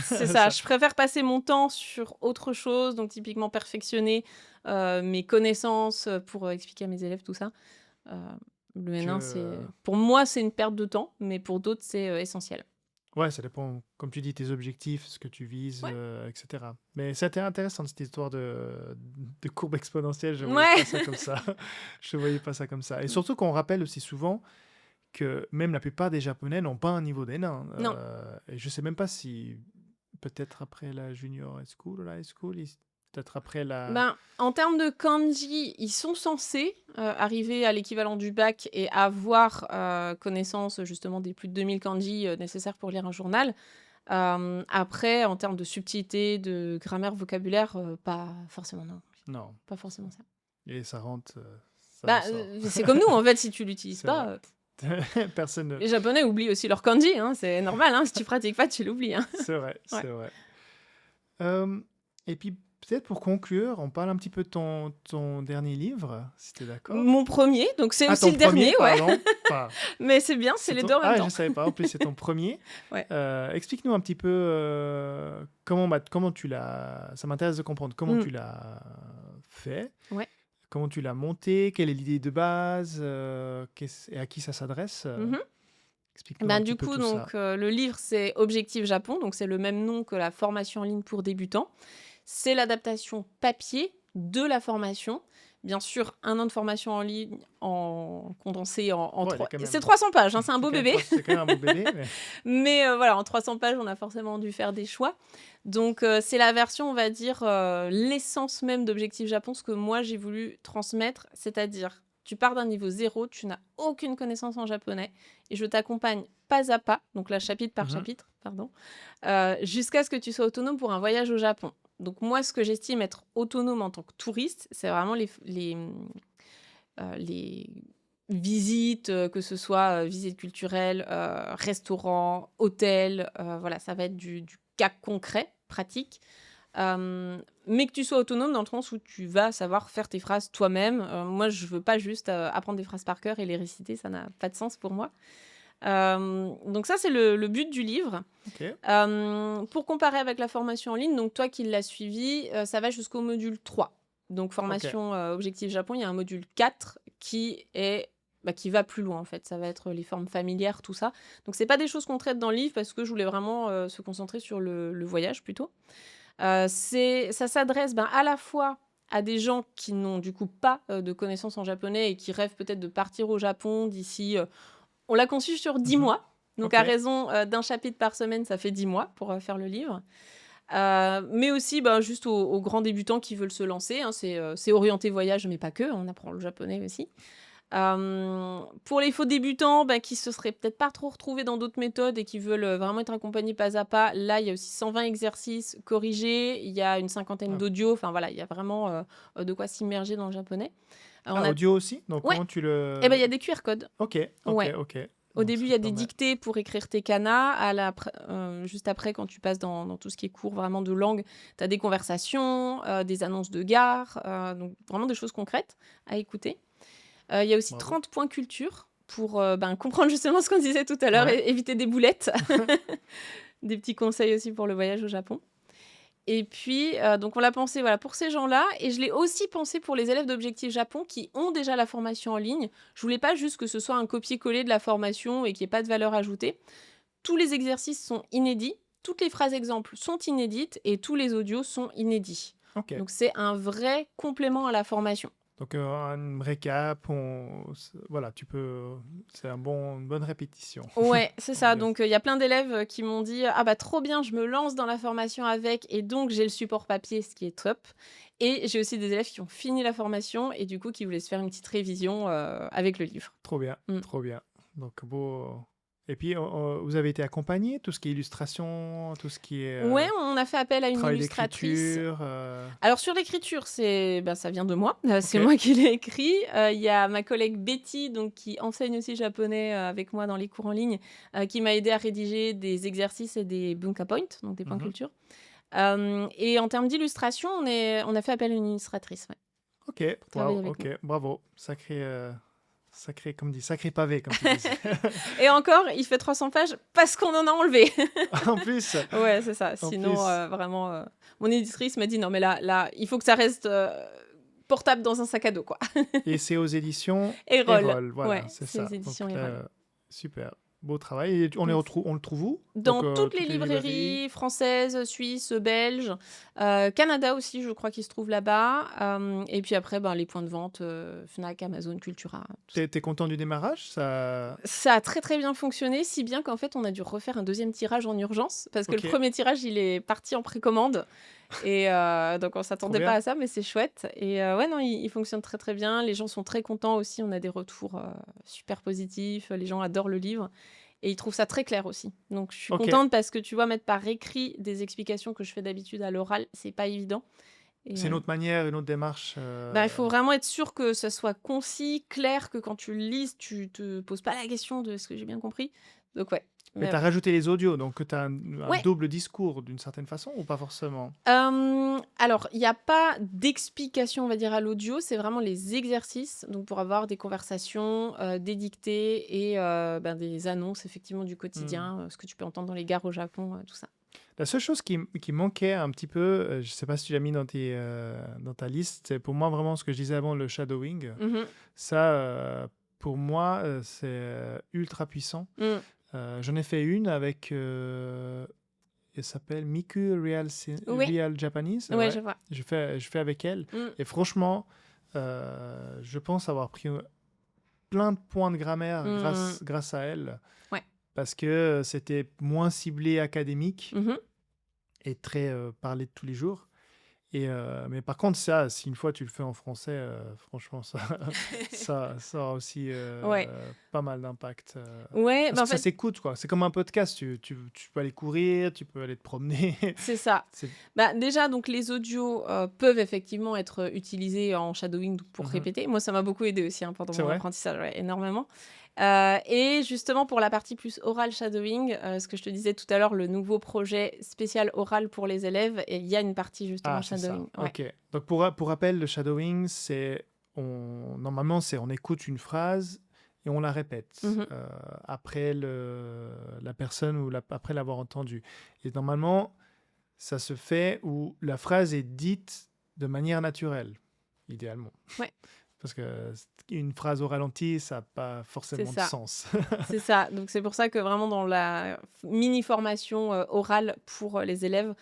C'est ça. Je préfère passer mon temps sur autre chose, donc typiquement perfectionner mes connaissances pour expliquer à mes élèves tout ça. Euh, le N1, pour moi, c'est une perte de temps, mais pour d'autres, c'est essentiel. Ouais, ça dépend, comme tu dis, tes objectifs, ce que tu vises, etc. Mais c'était intéressant cette histoire de courbe exponentielle. Je ne voyais pas ça comme ça. Je ne voyais pas ça comme ça. Et surtout qu'on rappelle aussi souvent que même la plupart des Japonais n'ont pas un niveau d'N1. Non. Et je ne sais même pas si peut-être après la junior high school ou la high school, peut-être après la... En termes de kanji, ils sont censés arriver à l'équivalent du bac et avoir connaissance justement des plus de 2000 kanji nécessaires pour lire un journal. Après, en termes de subtilité, de grammaire, vocabulaire, pas forcément, non. Non. Pas forcément ça. Et ça rentre... c'est comme nous, en fait, si tu l'utilises pas... Personne... Les Japonais oublient aussi leur kanji, hein, c'est normal, hein, si tu pratiques pas, tu l'oublies. Hein. C'est vrai, c'est vrai. Et puis, peut-être pour conclure, on parle un petit peu de ton dernier livre, si tu es d'accord. Mon premier, donc c'est aussi le dernier, ouais. Mais c'est bien, c'est les deux en même temps. Je ne savais pas, en plus c'est ton premier. Ouais. Explique-nous un petit peu comment tu l'as... Ça m'intéresse de comprendre comment tu l'as fait, comment tu l'as monté, quelle est l'idée de base, et à qui ça s'adresse. Explique-nous un petit peu tout ça. Le livre, c'est Objectif Japon, donc c'est le même nom que la formation en ligne pour débutants. C'est l'adaptation papier de la formation. Bien sûr, 1 an de formation en ligne condensé en 3... C'est 300 pages, hein, c'est un beau bébé. C'est quand même un beau bébé. Mais voilà, en 300 pages, on a forcément dû faire des choix. Donc, c'est la version, on va dire, l'essence même d'Objectif Japon, ce que moi, j'ai voulu transmettre, c'est-à-dire... Tu pars d'un niveau 0, tu n'as aucune connaissance en japonais et je t'accompagne pas à pas, donc là chapitre par chapitre, jusqu'à ce que tu sois autonome pour un voyage au Japon. Donc moi, ce que j'estime être autonome en tant que touriste, c'est vraiment les visites, que ce soit visites culturelles, restaurants, hôtels, voilà, ça va être du cas concret, pratique. Mais que tu sois autonome dans le sens où tu vas savoir faire tes phrases toi-même. Moi, je veux pas juste apprendre des phrases par cœur et les réciter, ça n'a pas de sens pour moi. Donc ça, c'est le but du livre. Pour comparer avec la formation en ligne, donc toi qui l'as suivi, ça va jusqu'au module 3. Donc formation Objectif Japon, il y a un module 4 qui va plus loin en fait. Ça va être les formes familières, tout ça. Donc c'est pas des choses qu'on traite dans le livre parce que je voulais vraiment se concentrer sur le voyage plutôt. Ça s'adresse à la fois à des gens qui n'ont du coup pas de connaissances en japonais et qui rêvent peut-être de partir au Japon d'ici... on l'a conçu sur 10 mois. Donc à raison d'un chapitre par semaine, ça fait 10 mois pour faire le livre. Mais aussi juste aux grands débutants qui veulent se lancer. Hein, c'est orienté voyage, mais pas que. On apprend le japonais aussi. Pour les faux débutants qui se seraient peut-être pas trop retrouvés dans d'autres méthodes et qui veulent vraiment être accompagnés pas à pas, là il y a aussi 120 exercices corrigés, il y a une 50aine d'audio, enfin voilà, il y a vraiment de quoi s'immerger dans le japonais. Audio aussi. Donc comment tu le... il y a des QR codes. Ok. Au début, il y a des dictées pour écrire tes kanas. Juste après, quand tu passes dans tout ce qui est cours vraiment de langue, tu as des conversations, des annonces de gare, donc vraiment des choses concrètes à écouter. Il y a aussi 30 points culture pour comprendre justement ce qu'on disait tout à l'heure, et éviter des boulettes. Des petits conseils aussi pour le voyage au Japon. Et puis, donc on l'a pensé pour ces gens-là. Et je l'ai aussi pensé pour les élèves d'Objectif Japon qui ont déjà la formation en ligne. Je voulais pas juste que ce soit un copier-coller de la formation et qu'il n'y ait pas de valeur ajoutée. Tous les exercices sont inédits. Toutes les phrases exemples sont inédites et tous les audios sont inédits. Donc c'est un vrai complément à la formation. Donc un récap, voilà, c'est une bonne répétition. Ouais, c'est ça. Donc il y a plein d'élèves qui m'ont dit trop bien, je me lance dans la formation avec et donc j'ai le support papier, ce qui est top. Et j'ai aussi des élèves qui ont fini la formation et du coup qui voulaient se faire une petite révision avec le livre. Trop bien, trop bien. Donc beau. Et puis, vous avez été accompagné, tout ce qui est illustration, tout ce qui est... Ouais, on a fait appel à une illustratrice. Alors, sur l'écriture, ça vient de moi. C'est moi qui l'ai écrit. Il y a ma collègue Betty, donc, qui enseigne aussi japonais avec moi dans les cours en ligne, qui m'a aidé à rédiger des exercices et des bunka points, donc des points culture. Et en termes d'illustration, on a fait appel à une illustratrice. Ouais. Ok, bravo. Sacré Sacré, comme dit, sacré pavé, comme tu disais. Et encore, il fait 300 pages parce qu'on en a enlevé. En plus, Ouais, c'est ça. en Sinon, plus. vraiment, mon éditrice m'a dit: «Non, mais là, il faut que ça reste, portable dans un sac à dos, quoi». Et c'est aux éditions Erol. Erol, voilà, Ouais, c'est c'est ça. les éditions Donc Erol. là, super, beau travail. Et Yes. on le trouve où? Dans Donc toutes les toutes les librairies. librairies françaises, suisses, belges, Canada aussi, je crois qu'il se trouve là-bas, et puis après, ben, les points de vente, Fnac, Amazon, Cultura, tout ça. T'es content du démarrage? Ça... Ça a très, très bien fonctionné, si bien qu'en fait, on a dû refaire un deuxième tirage en urgence parce que le Ok, premier tirage, il est parti en précommande et donc on trop s'attendait pas bien. à ça, mais c'est chouette et ouais, non, il fonctionne très, très bien. Les gens sont très contents aussi, on a des retours, super positifs, les gens adorent le livre et ils trouvent ça très clair aussi. Donc je suis Ok, contente parce que, tu vois, mettre par écrit des explications que je fais d'habitude à l'oral, c'est pas évident et c'est une autre manière, une autre démarche. bah, il faut vraiment être sûr que ça soit concis, clair, que quand tu le lises, tu te poses pas la question de: «Est-ce que j'ai bien compris?» Donc ouais, Mais mais t'as rajouté les audios, donc tu as un ouais. double discours d'une certaine façon ou pas forcément? Alors, il y a pas d'explication, on va dire, à l'audio, c'est vraiment les exercices, donc pour avoir des conversations, des dictées et ben, des annonces effectivement du Hmm. quotidien, ce que tu peux entendre dans les gares au Japon, tout ça. La seule chose qui manquait un petit peu, je sais pas si tu l'as mis dans ta liste, c'est pour moi vraiment ce que je disais avant, le shadowing. Mmh. Ça, pour moi, c'est ultra puissant. Mmh. J'en ai fait une avec, elle s'appelle Miku Oui, Real Japanese, ouais, je ouais. vois. Je fais avec elle. Mmh. Et franchement, je pense avoir pris plein de points de grammaire Mmh. grâce à elle. Ouais. Parce que c'était moins ciblé académique Mmh. et très parlé de tous les jours. Mais par contre, ça, si une fois tu le fais en français, franchement, ça aura aussi Ouais. pas mal d'impact. Ouais, Parce bah, en que ça fait, s'écoute, quoi. C'est comme un podcast. Tu peux aller courir, tu peux aller te promener. c'est ça. C'est... Bah, déjà, donc les audios, peuvent effectivement être utilisés en shadowing donc pour Mhm. répéter. Moi, ça m'a beaucoup aidé aussi, hein, pendant C'est mon vrai? apprentissage, ouais, énormément. Et justement pour la partie plus oral shadowing, ce que je te disais tout à l'heure, le nouveau projet spécial oral pour les élèves et il y a une partie justement Ah, c'est ça. shadowing. Ouais. Ok. Donc, pour rappel, le shadowing, normalement, on écoute une phrase et on la répète Mmh. après la personne ou après l'avoir entendue. Et normalement, ça se fait où la phrase est dite de manière naturelle, idéalement. Ouais, Parce que une phrase au ralenti, ça n'a pas c'est forcément de ça. sens. C'est ça. Donc c'est pour ça que vraiment dans la mini formation, orale pour, les élèves,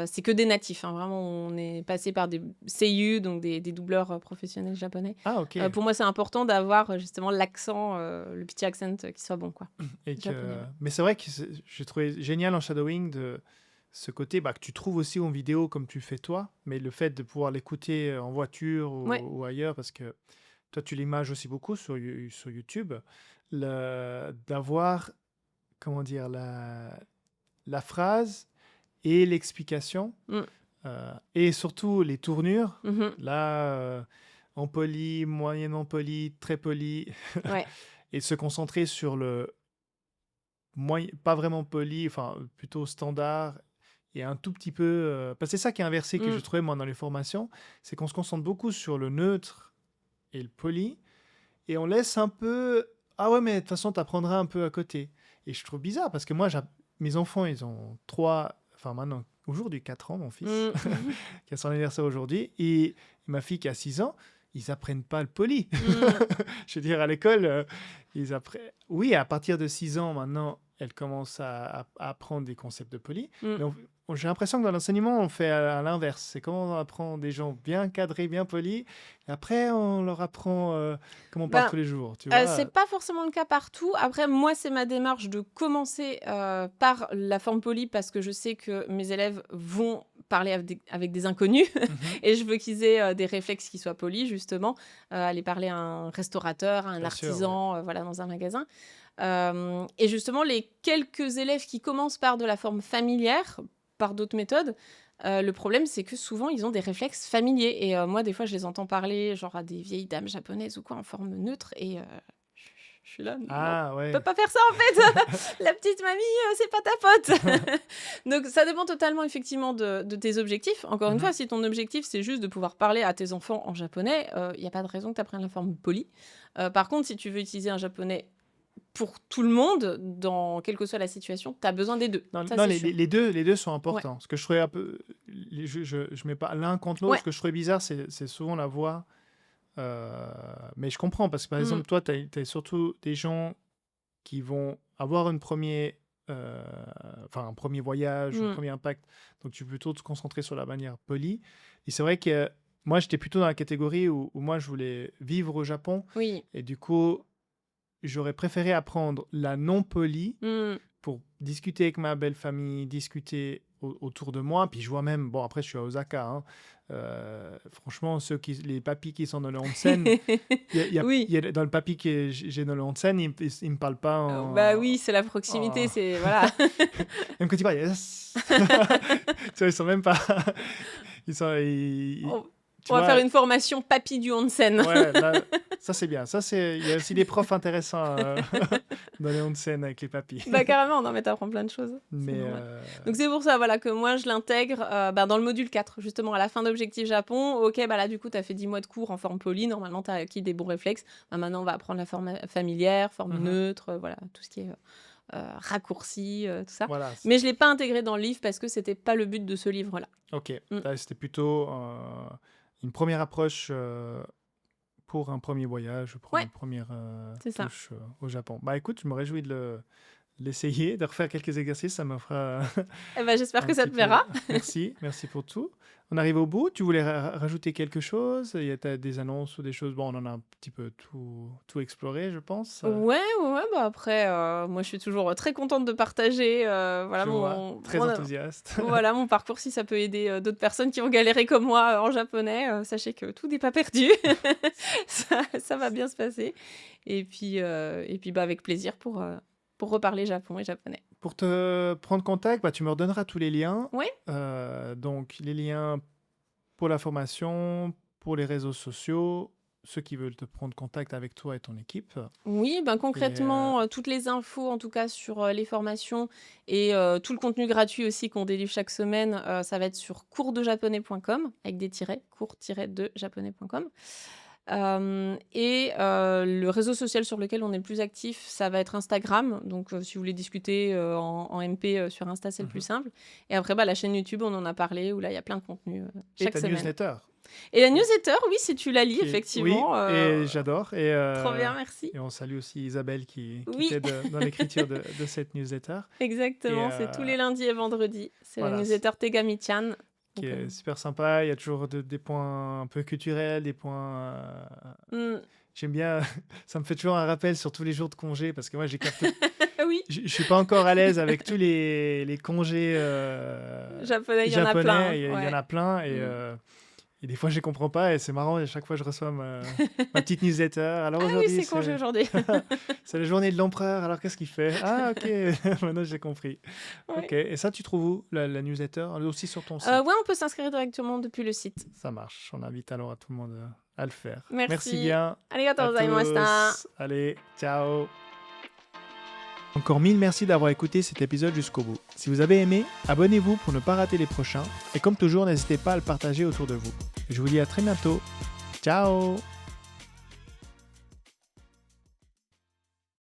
c'est que des natifs, hein. Vraiment, on est passé par des seiyuu, donc des doubleurs, professionnels japonais. Ah, ok. Pour moi, c'est important d'avoir, justement l'accent, le petit accent, qui soit bon, quoi. Japonais, ouais. Mais c'est vrai que j'ai trouvé génial en shadowing de ce côté que tu trouves aussi en vidéo comme tu fais toi, mais le fait de pouvoir l'écouter en voiture Ouais. ou ailleurs, parce que toi tu l'images aussi beaucoup sur YouTube, d'avoir, comment dire, la phrase et l'explication, Mmh. et surtout les tournures, Mmh. là, en poli, moyennement poli, très poli, Ouais. et se concentrer sur le pas vraiment poli, enfin plutôt standard et un tout petit peu. Parce que c'est ça qui est inversé que je Mmh. trouvais moi dans les formations, c'est qu'on se concentre beaucoup sur le neutre et le poli et on laisse un peu. Ah ouais, mais de toute façon, tu apprendras un peu à côté. Et je trouve bizarre parce que moi, mes enfants, ils ont enfin maintenant, aujourd'hui 4 ans, mon fils, Mmh. qui a son anniversaire aujourd'hui, et ma fille qui a 6 ans, ils apprennent pas le poli. Mmh. Je veux dire, à l'école, ils apprennent. Oui, à partir de 6 ans, maintenant, elles commencent à apprendre des concepts de poli. Mmh. Mais j'ai l'impression que dans l'enseignement, on fait à l'inverse. C'est comment on apprend des gens bien cadrés, bien polis. Et après, on leur apprend comment on parle Ben, tous les jours. Tu vois? c'est pas forcément le cas partout. Après, moi, c'est ma démarche de commencer, par la forme polie parce que je sais que mes élèves vont parler avec des inconnus Mhm, et je veux qu'ils aient, des réflexes qui soient polis justement, aller parler à un restaurateur, à un bien sûr, ouais. artisan, voilà, dans un magasin. Et justement, les quelques élèves qui commencent par de la forme familière, par d'autres méthodes, le problème, c'est que souvent, ils ont des réflexes familiers et moi, des fois, je les entends parler, genre, à des vieilles dames japonaises ou quoi, en forme neutre et je Je suis là, non, Ah on peut ouais. pas faire ça en fait. La petite mamie, c'est pas ta pote. Donc ça dépend totalement effectivement de tes objectifs. Encore une Mhm. fois, si ton objectif c'est juste de pouvoir parler à tes enfants en japonais, il n'y a pas de raison que tu apprennes la forme polie. Par contre, si tu veux utiliser un japonais pour tout le monde, dans quelle que soit la situation, tu as besoin des deux. Non, Ça, non, c'est sûr. les deux sont Ouais. importants. Ce que je trouvais un peu, je mets pas l'un contre l'autre. Ouais. Ce que je trouvais bizarre, c'est souvent la voix. Mais je comprends parce que par Mm. exemple, toi, tu as surtout des gens qui vont avoir un premier voyage, un Mm. premier impact. Donc, tu peux plutôt te concentrer sur la manière polie. Et c'est vrai que moi, j'étais plutôt dans la catégorie où moi, je voulais vivre au Japon. Oui. Et du coup, j'aurais préféré apprendre la non polie Mm. pour discuter avec ma belle famille, discuter autour de moi. Puis je vois même, bon, après, je suis à Osaka. Hein. Franchement, les papis qui sont dans le onsen, Oui. dans le papi que j'ai dans le onsen, il me parle pas Bah en. oui, c'est la proximité, en- c'est voilà. Même quand il parle, yes. Tu vois, ils sont même pas. Ils sont. Tu On va vois, faire une formation papy du onsen. ouais, là, ça c'est bien. Il y a aussi des profs intéressants dans les onsen avec les papis. Bah carrément, non mais t'apprends plein de choses. C'est Mais normal. Donc c'est pour ça voilà, que moi je l'intègre dans le module 4, justement à la fin d'Objectif Japon. Ok, bah là du coup t'as fait 10 mois de cours en forme polie, normalement t'as acquis des bons réflexes. Bah, maintenant on va apprendre la forme familière, forme Mhm. neutre, voilà, tout ce qui est raccourci, tout ça. voilà. Mais je l'ai pas intégré dans le livre parce que c'était pas le but de ce livre-là. Ok. Mm. Là, c'était plutôt une première approche pour un premier voyage, pour Ouais, une première c'est ça. touche au Japon. Bah écoute, je me réjouis de l'essayer, de refaire quelques exercices, ça me fera Eh ben, j'espère un que ça petit te peu. plaira. Merci pour tout. On arrive au bout. Tu voulais rajouter quelque chose? T'as des annonces ou des choses? Bon, on en a un petit peu tout exploré, je pense. Ouais, bah après, moi je suis toujours très contente de partager voilà, Je vois, très enthousiaste. voilà, mon parcours, si ça peut aider d'autres personnes qui ont galéré comme moi en japonais. Sachez que tout n'est pas perdu, ça va bien se passer. Et puis bah, avec plaisir pour reparler Japon et japonais. Pour te prendre contact, bah, tu me redonneras tous les liens. Ouais. Donc, les liens pour la formation, pour les réseaux sociaux, ceux qui veulent te prendre contact avec toi et ton équipe. Oui, ben concrètement, toutes les infos, en tout cas sur les formations et tout le contenu gratuit aussi qu'on délivre chaque semaine, ça va être sur coursdejaponais.com avec des tirets, cours-de-japonais.com. Le réseau social sur lequel on est le plus actif, ça va être Instagram. Donc, si vous voulez discuter en MP sur Insta, c'est le plus simple. Et après, bah, la chaîne YouTube, on en a parlé, où là, il y a plein de contenu Et chaque ta semaine. newsletter. Et la newsletter, oui, si tu la lis, effectivement. Oui, et j'adore. Trop bien, merci. Et on salue aussi Isabelle qui Oui. t'aide dans l'écriture de cette newsletter. Exactement, Et, c'est tous les lundis et vendredis. C'est voilà, la newsletter Tegami-chan. Qui Donc, est super sympa. Il y a toujours des points un peu culturels, des points. J'aime bien. Ça me fait toujours un rappel sur tous les jours de congé parce que moi, j'ai capté. Oui, Je suis pas encore à l'aise avec tous les congés japonais, il y en a plein. Il y en a plein et des fois je les comprends pas et c'est marrant. Et à chaque fois je reçois ma petite newsletter. Alors Ah oui, aujourd'hui c'est congé aujourd'hui. c'est la journée de l'empereur. Alors qu'est-ce qu'il fait? Ah ok, maintenant j'ai compris. Ouais. Ok. Et ça tu trouves où la newsletter? Aussi sur ton site. Ouais, on peut s'inscrire directement depuis le site. Ça marche. On invite alors à tout le monde à le faire. Merci bien. Arigatou À gozaimashita. tous. Allez, ciao. Encore 1000 merci d'avoir écouté cet épisode jusqu'au bout. Si vous avez aimé, abonnez-vous pour ne pas rater les prochains. Et comme toujours, n'hésitez pas à le partager autour de vous. Je vous dis à très bientôt. Ciao.